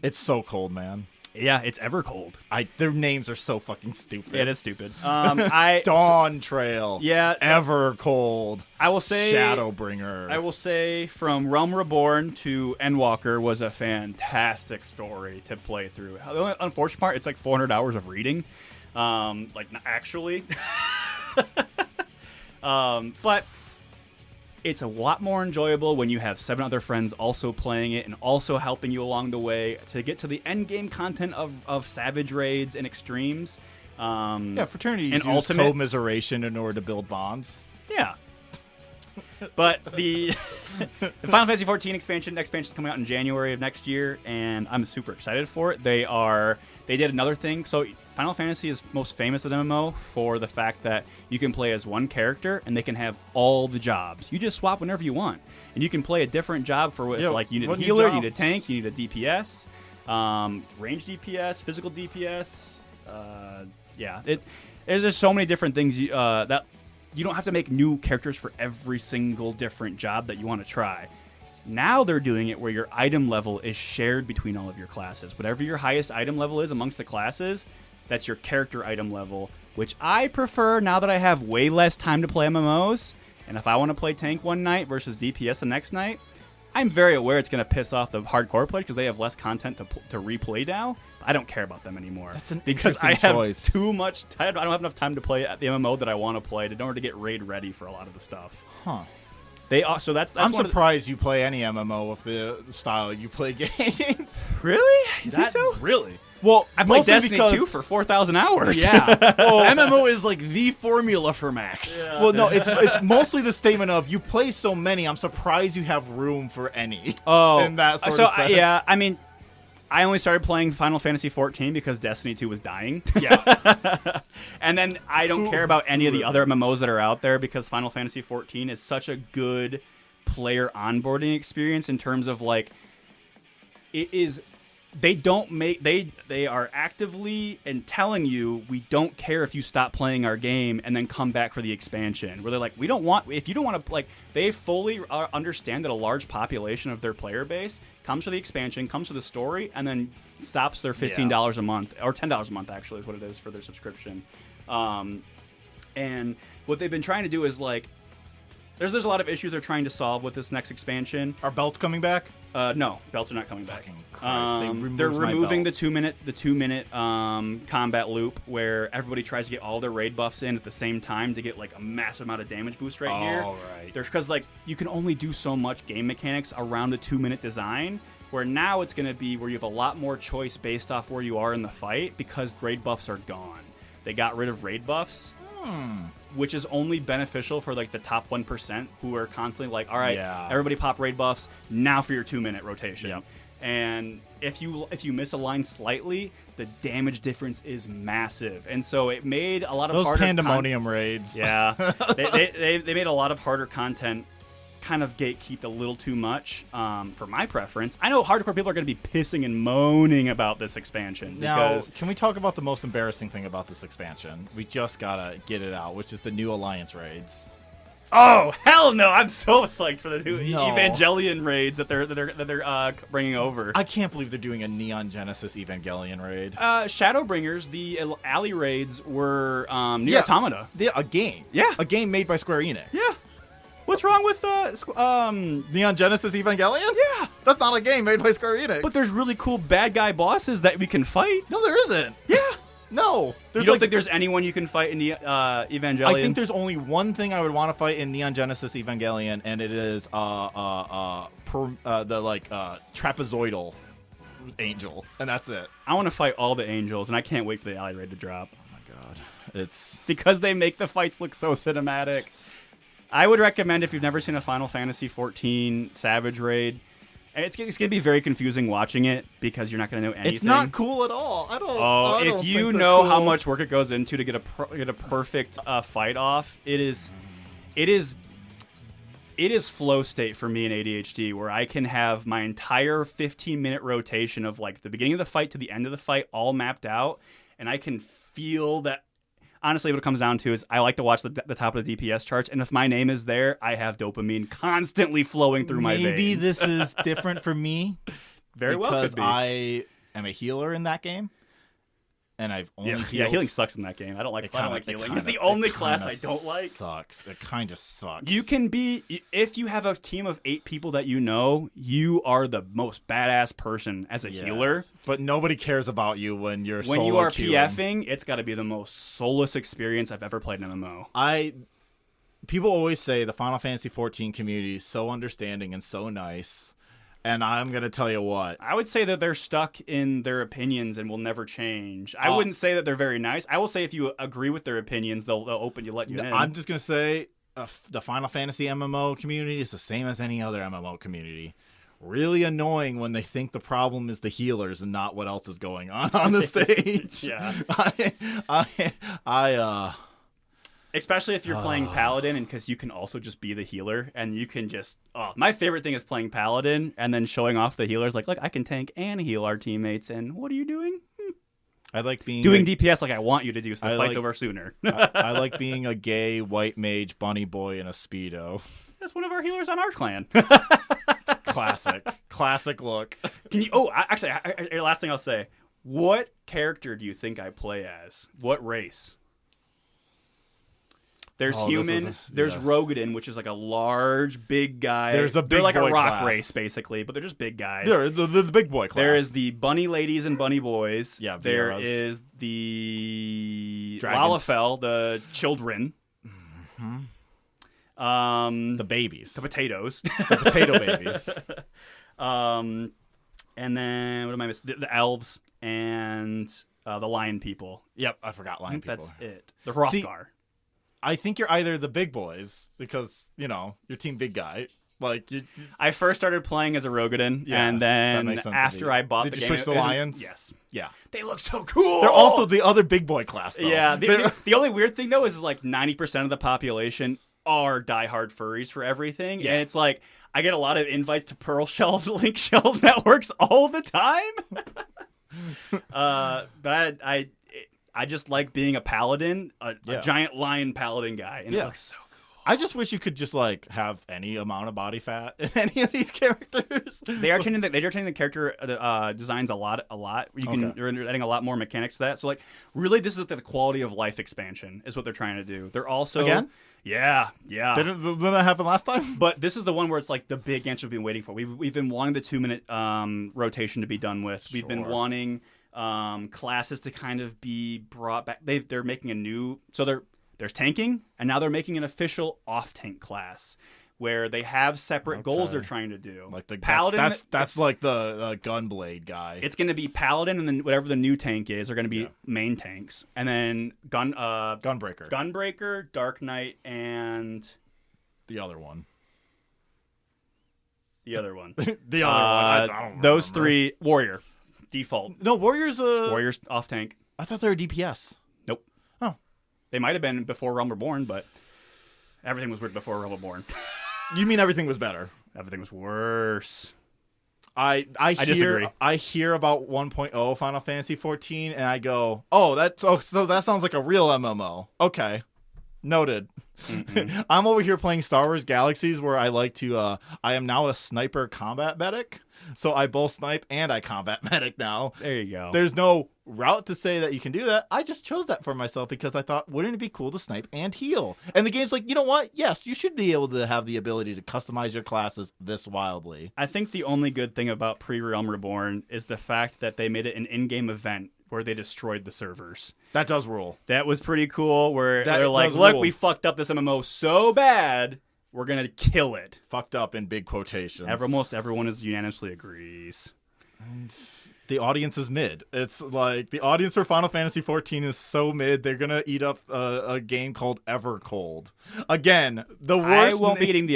It's so cold, man. Yeah, it's Evercold. Their names are so fucking stupid. It is stupid. Dawn Trail. Yeah. Evercold. I will say Shadowbringer. I will say from Realm Reborn to Endwalker was a fantastic story to play through. The only unfortunate part, it's like 400 hours of reading. Actually. But it's a lot more enjoyable when you have 7 other friends also playing it and also helping you along the way to get to the end game content of Savage Raids and Extremes. Fraternities and use Ultimates. commiseration in order to build bonds. Yeah. But the Final Fantasy XIV expansion is coming out in January of next year, and I'm super excited for it. They did another thing. So Final Fantasy is most famous at MMO for the fact that you can play as one character and they can have all the jobs. You just swap whenever you want, and you can play a different job for like you need a healer, you need a tank, you need a DPS, range DPS, physical DPS. There's just so many different things that you don't have to make new characters for every single different job that you want to try. Now they're doing it where your item level is shared between all of your classes. Whatever your highest item level is amongst the classes, that's your character item level, which I prefer now that I have way less time to play MMOs. And if I want to play tank one night versus DPS the next night, I'm very aware it's going to piss off the hardcore players because they have less content to replay now. I don't care about them anymore. That's an because I interesting have choice. too much time. I don't have enough time to play at the MMO that I want to play in order to get raid ready for a lot of the stuff. Huh. So that's I'm one surprised you play any MMO with the style you play games. Really? You think so? Really? Well, I played mostly Destiny because 2 for 4,000 hours. Yeah. MMO is like the formula for max. Yeah. Well, no, it's mostly the statement of you play so many. I'm surprised you have room for any. Oh, in that sort so of sense. yeah. I mean, I only started playing Final Fantasy XIV because Destiny 2 was dying. Yeah. And then I don't care about any of the other MMOs that are out there because Final Fantasy XIV is such a good player onboarding experience in terms of like it is. They are actively and telling you we don't care if you stop playing our game and then come back for the expansion. Where they're like, if you don't want to like, they fully understand that a large population of their player base comes for the expansion, comes for the story, and then stops their $15 a month or $10 a month actually is what it is for their subscription. And what they've been trying to do is like, there's a lot of issues they're trying to solve with this next expansion. Are belts coming back? No, belts are not coming back. Fucking Christ, They're my removing belts. the two minute combat loop where everybody tries to get all their raid buffs in at the same time to get like a massive amount of damage boost right here. Right. There's because like you can only do so much game mechanics around the 2 minute design. Where now it's going to be where you have a lot more choice based off where you are in the fight because raid buffs are gone. They got rid of raid buffs. Which is only beneficial for like the top 1% who are constantly like, all right, everybody pop raid buffs now for your 2 minute rotation. Yep. And if you miss a line slightly, the damage difference is massive. And so it made a lot of those harder pandemonium raids. Yeah, they made a lot of harder content kind of gatekeeped a little too much for my preference. I know hardcore people are going to be pissing and moaning about this expansion. Now, can we talk about the most embarrassing thing about this expansion? We just gotta get it out, which is the new Alliance raids. Oh hell no! I'm so psyched for the new Evangelion raids that they're bringing over. I can't believe they're doing a Neon Genesis Evangelion raid. Shadowbringers, the alley raids were Nier Automata. A game. Yeah, a game made by Square Enix. Yeah. What's wrong with Neon Genesis Evangelion? Yeah, that's not a game made by Square Enix. But there's really cool bad guy bosses that we can fight. No, there isn't. Yeah. No. You don't think there's anyone you can fight in the Evangelion? I think there's only one thing I would want to fight in Neon Genesis Evangelion, and it is trapezoidal angel, and that's it. I want to fight all the angels, and I can't wait for the alley raid to drop. Oh my god, it's because they make the fights look so cinematic. I would recommend if you've never seen a Final Fantasy XIV Savage raid. It's going to be very confusing watching it because you're not going to know anything. It's not cool at all. If you know how much work it goes into to get a perfect fight off, it is flow state for me in ADHD where I can have my entire 15-minute rotation of like the beginning of the fight to the end of the fight all mapped out, and I can feel that. Honestly, what it comes down to is I like to watch the top of the DPS charts, and if my name is there, I have dopamine constantly flowing through my veins. Maybe this is different for me. Very well could be. I am a healer in that game, and I've only Yeah, healed. healing sucks in that game. I don't like healing. It It's the only kinda class I don't like. Sucks. It kind of sucks. You can be, if you have a team of 8 people that you know, you are the most badass person as a healer. But nobody cares about you when you're When you solo are queuing. PFing, it's got to be the most soulless experience I've ever played in an MMO. People always say the Final Fantasy XIV community is so understanding and so nice. And I'm going to tell you what. I would say that they're stuck in their opinions and will never change. I wouldn't say that they're very nice. I will say if you agree with their opinions, they'll let you in. I'm just going to say the Final Fantasy MMO community is the same as any other MMO community. Really annoying when they think the problem is the healers and not what else is going on the stage. Yeah. Especially if you're playing Paladin, and because you can also just be the healer, and you can just... Oh, my favorite thing is playing Paladin and then showing off the healers. Like, look, I can tank and heal our teammates, and what are you doing? I like being... Doing DPS like I want you to do, so the I fight's like- over sooner. I like being a gay white mage bunny boy in a Speedo. That's one of our healers on our clan. Classic look. Can you... Oh, actually, last thing I'll say. What character do you think I play as? What race? There's human. There's Rogadin, which is like a large, big guy. There's a big They're like boy a rock class. race, basically, but they're just big guys. They're the big boy class. There is the bunny ladies and bunny boys. Yeah, there Vieras. is the Dragons. Lalafell, the children. the babies. The potatoes. The potato babies. And then what am I missing? The elves and the lion people. Yep, I forgot I lion think people. that's it. The Hrothgar. I think you're either the big boys because, you're team big guy. Like I first started playing as a Rogadin, Yeah, and that then makes sense to after me. I bought Did the you game, switch to Lions? Yes, yeah. they look so cool. They're also the other big boy class though. Yeah. The only weird thing though is like 90% of the population are diehard furries for everything, Yeah. and it's like I get a lot of invites to Pearl Shell, Link Shell networks all the time. But I just like being a paladin, a giant lion paladin guy, and it looks so cool. I just wish you could just like have any amount of body fat in any of these characters. They are changing the character designs a lot. They're adding a lot more mechanics to that. So like, really, this is the quality of life expansion is what they're trying to do. They're also Again? Yeah. Didn't that happen last time? But this is the one where it's like the big answer we've been waiting for. We've been wanting the 2-minute rotation to be done with. We've been wanting classes to kind of be brought back. They're making a new there's tanking, and now they're making an official off-tank class where they have separate goals they're trying to do. Like the Paladin. that's like the gunblade guy. It's going to be Paladin, and then whatever the new tank is are going to be main tanks, and then Gunbreaker, Dark Knight, and the other one. the other one. The other one. I don't Those remember. 3 Warrior default. No, Warriors. Warrior's off tank. I thought they were DPS. Nope. Oh. They might have been before Realm Reborn, but everything was weird before Realm Reborn. You mean everything was better? Everything was worse. I disagree. I hear about 1.0 Final Fantasy 14 and I go, so that sounds like a real MMO. Okay. Noted. I'm over here playing Star Wars Galaxies where I like to I am now a sniper combat medic. So I both snipe and I combat medic now. There you go. There's no route to say that you can do that. I just chose that for myself because I thought, wouldn't it be cool to snipe and heal? And the game's like, you know what? Yes, you should be able to have the ability to customize your classes this wildly. I think the only good thing about pre-Realm Reborn is the fact that they made it an in-game event where they destroyed the servers. That does rule. That was pretty cool, where That they're like, does look, rule. we fucked up this MMO so bad, we're going to kill it. Fucked up in big quotations. Almost everyone unanimously agrees. The audience is mid. It's like the audience for Final Fantasy XIV is so mid, they're going to eat up a game called Evercold. Again, the worst. I won't be eating the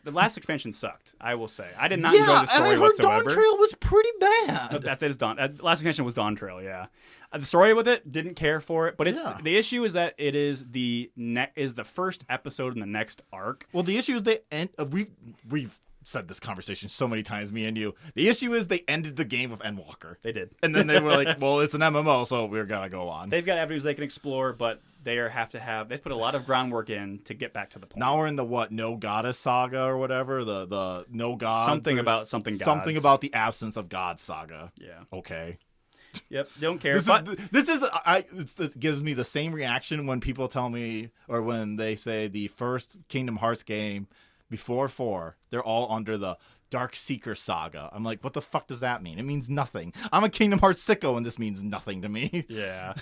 the last expansion sucked, I will say. I did not enjoy the story and I heard whatsoever. Dawn Trail was pretty bad. That is last expansion was Dawn Trail, yeah. The story with it, didn't care for it, but the issue is that it is the first episode in the next arc. Well, the issue is we've said this conversation so many times, me and you. The issue is they ended the game with Endwalker. They did. And then they were like, well, it's an MMO, so we're going to go on. They've got avenues they can explore, but they've put a lot of groundwork in to get back to the point. Now we're in the No Goddess saga or whatever, the No Gods. Something about Something about the absence of God saga. Yeah. Okay. Yep. Don't care. It gives me the same reaction when people tell me, or when they say the first Kingdom Hearts game before 4, they're all under the Dark Seeker saga. I'm like, what the fuck does that mean? It means nothing. I'm a Kingdom Hearts sicko, and this means nothing to me. Yeah.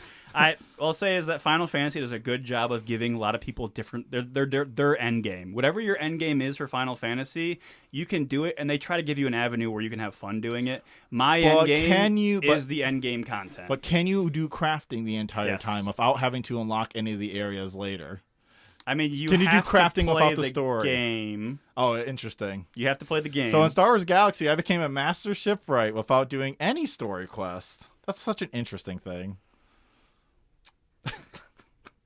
I'll say is that Final Fantasy does a good job of giving a lot of people different their end game. Whatever your end game is for Final Fantasy, you can do it, and they try to give you an avenue where you can have fun doing it. My end game is the end game content. But can you do crafting the entire time without having to unlock any of the areas later? I mean, can you do crafting to play without the story? Game. Oh, interesting. You have to play the game. So in Star Wars Galaxy, I became a Master Shipwright without doing any story quest. That's such an interesting thing.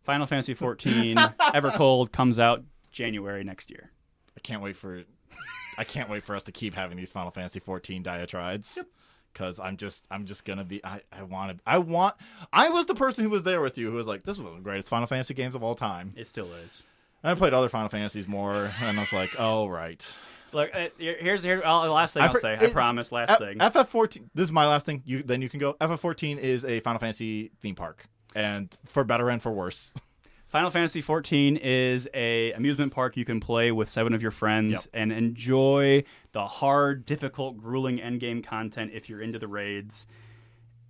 Final Fantasy XIV Evercold comes out January next year. I can't wait for us to keep having these Final Fantasy XIV diatribes. Yep. Because I'm just gonna be. I was the person who was there with you who was like, this is one of the greatest Final Fantasy games of all time. It still is. And I played other Final Fantasies more, and I was like, oh right. Look, here's the last thing I'll say. I promise. Last thing. FF14. This is my last thing. Then you can go. FF14 is a Final Fantasy theme park, and for better and for worse. Final Fantasy XIV is a amusement park you can play with 7 of your friends and enjoy the hard, difficult, grueling endgame content if you're into the raids,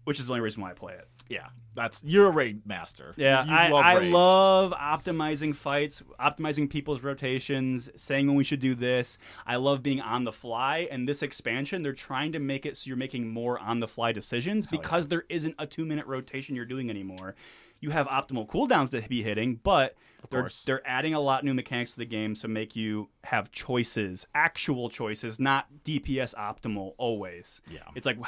which is the only reason why I play it. Yeah, you're a raid master. Yeah, I love optimizing fights, optimizing people's rotations, saying when we should do this. I love being on the fly, and this expansion, they're trying to make it so you're making more on-the-fly decisions because there isn't a 2-minute rotation you're doing anymore. You have optimal cooldowns to be hitting, but they're adding a lot of new mechanics to the game to make you have choices, actual choices, not DPS optimal always. Yeah. It's like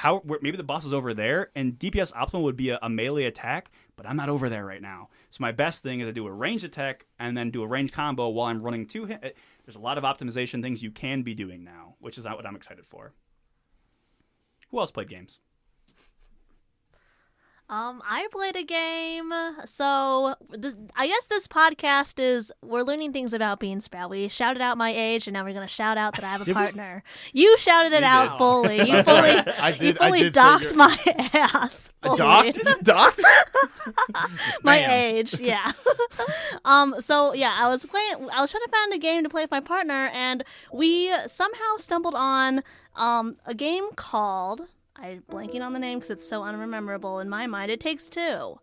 maybe the boss is over there, and DPS optimal would be a melee attack, but I'm not over there right now. So my best thing is to do a ranged attack and then do a ranged combo while I'm running to hit. There's a lot of optimization things you can be doing now, which is what I'm excited for. Who else played games? I played a game, so I guess this podcast we're learning things about Bean Sprout. We shouted out my age, and now we're going to shout out that I have a partner. You shouted it out fully. You fully docked my ass. Docked? My age, yeah. So yeah, I was trying to find a game to play with my partner, and we somehow stumbled on a game called, I'm blanking on the name because it's so unrememberable in my mind. It Takes Two.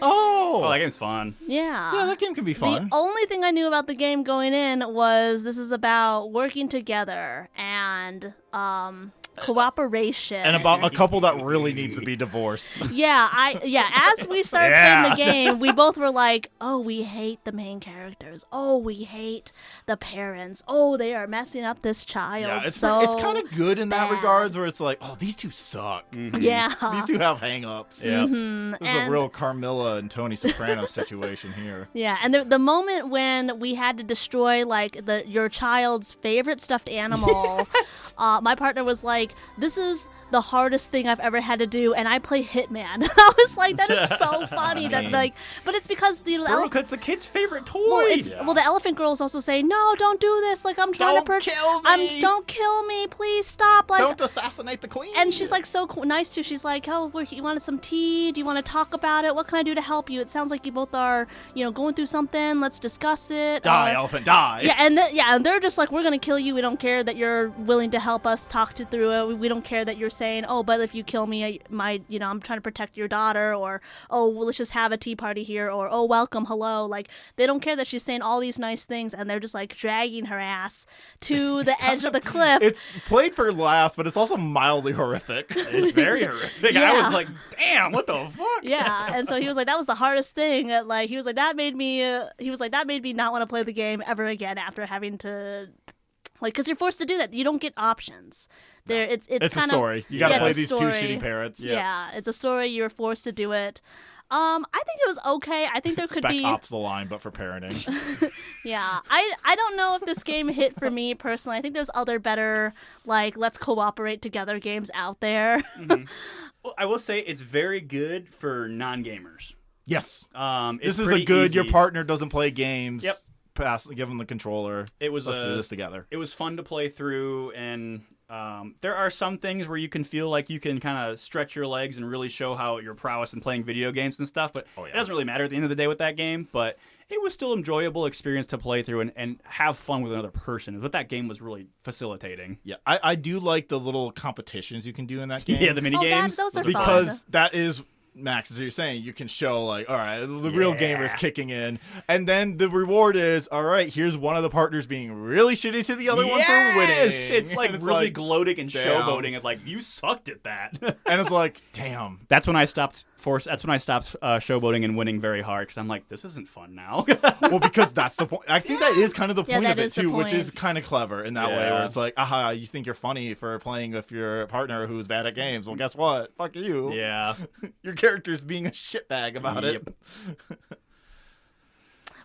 Oh, that game's fun. Yeah. Yeah, that game can be fun. The only thing I knew about the game going in was this is about working together and cooperation. And about a couple that really needs to be divorced. As we started playing the game, we both were like, oh, we hate the main characters. Oh, we hate the parents. Oh, they are messing up this child. Yeah, it's kind of good in that bad. regards where it's like, oh, these two suck. Mm-hmm. Yeah. These two have hang-ups. Yeah. This is a real Carmilla and Tony Soprano situation here. Yeah, and the moment when we had to destroy like your child's favorite stuffed animal, my partner was like, "This is the hardest thing I've ever had to do," and I play Hitman. I was like, "That is so funny." That but it's because the It's the kid's favorite toy. Well, the elephant girl is also saying, "No, don't do this. Like, I'm trying Don't to kill me. don't kill me, please stop." Like, Don't assassinate the queen. and she's like so nice too. She's like, "Oh, you wanted some tea? Do you want to talk about it? What can I do to help you? It sounds like you both are, going through something. Let's discuss it." Die, elephant, die. Yeah, and they're just like, "We're gonna kill you. We don't care that you're willing to help us talk through it. We don't care that you're saying, oh, but if you kill me, I'm trying to protect your daughter, or oh, well, let's just have a tea party here, or oh, welcome, hello." Like, they don't care that she's saying all these nice things, and they're just like dragging her ass to the edge of the cliff. It's played for laughs, but it's also mildly horrific. It's very horrific. Yeah. I was like, damn, what the fuck? Yeah, and so he was like, that was the hardest thing. Like, he was like, that made me not want to play the game ever again after having to, like, because you're forced to do that. You don't get options. It's a kind story. You got to play it's a these two story. shitty parrots. Yeah, it's a story. You're forced to do it. I think it was okay. I think there could Spec be. Ops the line, but for parenting. Yeah, I don't know if this game hit for me personally. I think there's other better, like, let's cooperate together games out there. Mm-hmm. Well, I will say it's very good for non-gamers. Yes. It's This is pretty a good. easy. Your partner doesn't play games. Yep. Give them the controller. Let's do this together. It was fun to play through, and there are some things where you can feel like you can kind of stretch your legs and really show how your prowess in playing video games and stuff, but it doesn't really matter at the end of the day with that game. But it was still an enjoyable experience to play through and have fun with another person. What that game was really facilitating. Yeah, I do like the little competitions you can do in that game. Yeah, the mini games. Those are fun. Because that is, Max, as you're saying, you can show, like, all right, the real gamer is kicking in. And then the reward is, all right, here's one of the partners being really shitty to the other one for winning. It's like And really like, gloating and damn. showboating. It's like, you sucked at that. And it's like, damn. That's when I stopped showboating and winning very hard, because I'm like, this isn't fun now. Well, because that's the point. I think that is kind of the Yeah, point that of it, is the too, which point. is kind of clever in that way, Yeah. where it's like, aha, you think you're funny for playing with your partner who's bad at games. Well, guess what? Fuck you. Yeah. Your character's being a shitbag about it.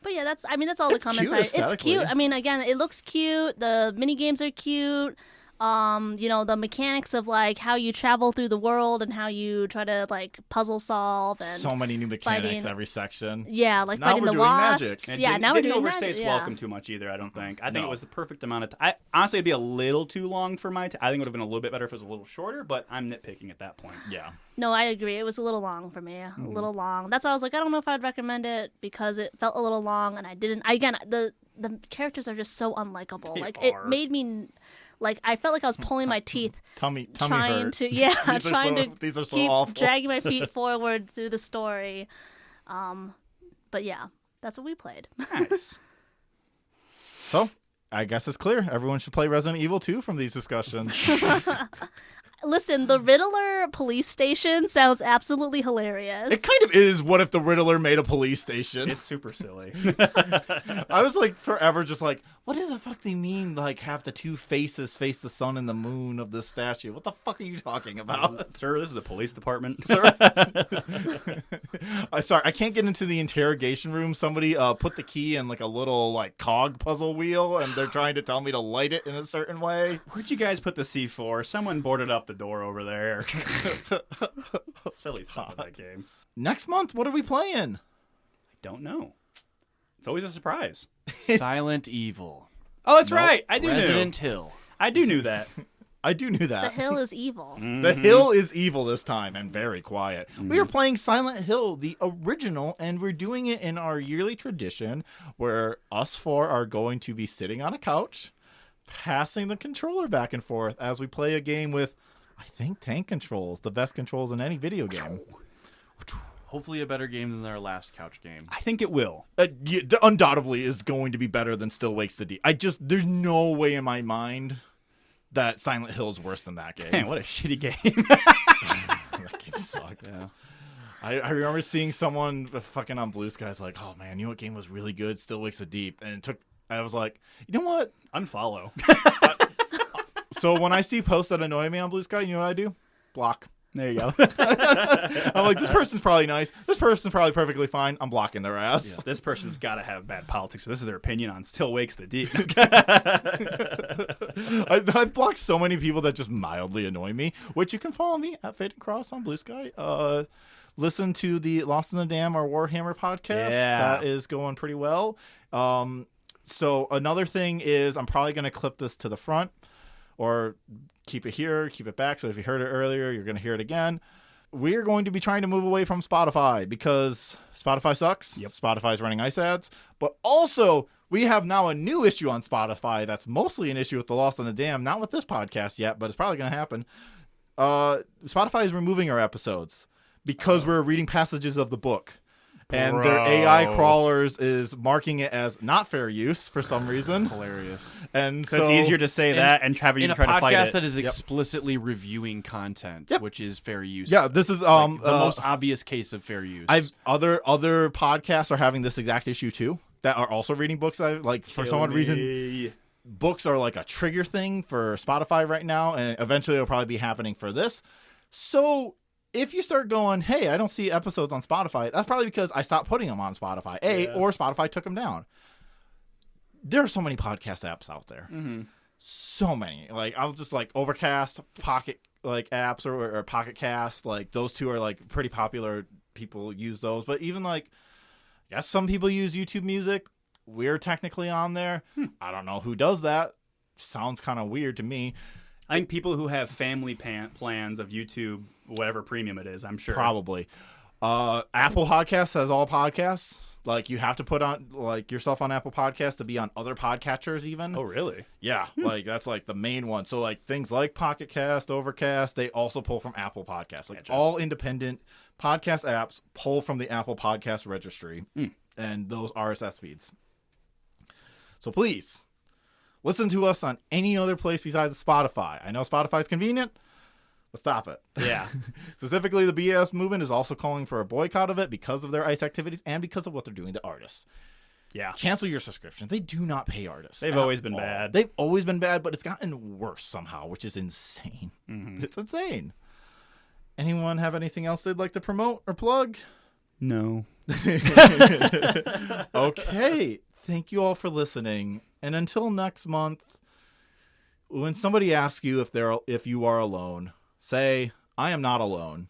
But yeah, that's all the It's comments. cute It's aesthetically. cute. I mean, again, it looks cute. The mini games are cute. The mechanics of, like, how you travel through the world and how you try to, like, puzzle solve and So many new mechanics fighting- every section. yeah, like Now fighting we're the doing wasps. magic. And Yeah, now we're didn't doing overstay magic. its Yeah. welcome too much either, I don't think. I think No. it was the perfect amount of time. Honestly, it'd be a little too long for my I think it would have been a little bit better if it was a little shorter, but I'm nitpicking at that point. Yeah. No, I agree. It was a little long for me. A little long. That's why I was like, I don't know if I'd recommend it because it felt a little long, and I didn't. Again, the characters are just so unlikable. They Like, are. it made me. Like, I felt like I was pulling my teeth, Tummy trying hurt. to These are so keep awful. dragging my feet forward through the story. But yeah, that's what we played. Nice. So, I guess it's clear. Everyone should play Resident Evil 2 from these discussions. Listen, the Riddler police station sounds absolutely hilarious. It kind of is. What if the Riddler made a police station? It's super silly. I was like forever just like, what does the fuck do you mean, like, have the two faces face the sun and the moon of this statue? What the fuck are you talking about? Sir, this is a police department. Sir? Sorry, I can't get into the interrogation room. Somebody put the key in, like, a little, like, cog puzzle wheel, and they're trying to tell me to light it in a certain way. Where'd you guys put the C4? Someone boarded up the door over there. Silly stuff in that game. Next month, what are we playing? I don't know. It's always a surprise. Silent Evil. Oh, that's right. I do Resident Hill. knew. I do knew that. I do knew The that. hill is evil. The hill is evil this time and very quiet. We are playing Silent Hill, the original, and we're doing it in our yearly tradition where us four are going to be sitting on a couch, passing the controller back and forth as we play a game with, I think, tank controls, the best controls in any video game. Hopefully a better game than our last couch game. I think it will. Undoubtedly is going to be better than Still Wakes the Deep. There's no way in my mind that Silent Hill is worse than that game. Man, what a shitty game. That game sucked. Yeah. I remember seeing someone fucking on Blue Skies like, oh man, you know what game was really good? Still Wakes the Deep. And I was like, you know what? Unfollow. So when I see posts that annoy me on Blue Sky, you know what I do? Block. There you go. I'm like, this person's probably nice. This person's probably perfectly fine. I'm blocking their ass. This person's got to have bad politics. So this is their opinion on Still Wakes the Deep. I've blocked so many people that just mildly annoy me, which you can follow me at Faden Cross on Blue Sky. Listen to the Lost in the Dam or Warhammer podcast. Yeah. That is going pretty well. So another thing is I'm probably going to clip this to the front or keep it here, keep it back. So if you heard it earlier, you're going to hear it again. We're going to be trying to move away from Spotify because Spotify sucks. Yep. Spotify's running ice ads. But also, we have now a new issue on Spotify that's mostly an issue with the Lost in the Dam. Not with this podcast yet, but it's probably going to happen. Spotify is removing our episodes because we're reading passages of the book. And their AI crawlers is marking it as not fair use for some reason. Hilarious. And So so it's easier to say that and having In you a try to fight podcast it. that is explicitly reviewing content, which is fair use. yeah, this is The most obvious case of fair use. other podcasts are having this exact issue too that are also reading books. For some reason, books are like a trigger thing for Spotify right now, and eventually it'll probably be happening for this. So if you start going, hey, I don't see episodes on Spotify, that's probably because I stopped putting them on Spotify, or Spotify took them down. There are so many podcast apps out there. Mm-hmm. So many. Like, I'll just like Overcast, Pocket like apps or Pocket Cast. Like, those two are like pretty popular. People use those. But even like, yes, some people use YouTube Music. We're technically on there. I don't know who does that. Sounds kind of weird to me. I think people who have family plans of YouTube, whatever premium it is, I'm sure. Probably. Apple Podcasts has all podcasts. Like, you have to put on like yourself on Apple Podcasts to be on other podcatchers even. Oh, really? Yeah, like that's like the main one. So like things like Pocket Cast, Overcast, they also pull from Apple Podcasts. Like all independent podcast apps pull from the Apple Podcast registry and those RSS feeds. So please listen to us on any other place besides Spotify. I know Spotify's convenient, but stop it. Yeah. Specifically, the BS movement is also calling for a boycott of it because of their ICE activities and because of what they're doing to artists. Yeah. Cancel your subscription. They do not pay artists. They've at always been all. bad. They've always been bad, but it's gotten worse somehow, which is insane. Mm-hmm. It's insane. Anyone have anything else they'd like to promote or plug? No. Okay. Thank you all for listening. And until next month, when somebody asks you if you are alone, say, I am not alone.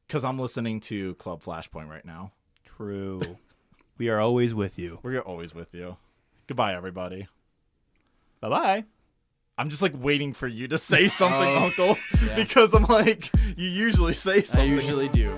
Because I'm listening to Club Flashpoint right now. True. We are always with you. We're always with you. Goodbye, everybody. Bye-bye. I'm just like waiting for you to say something, Uncle. Because I'm like, you usually say I something. usually do.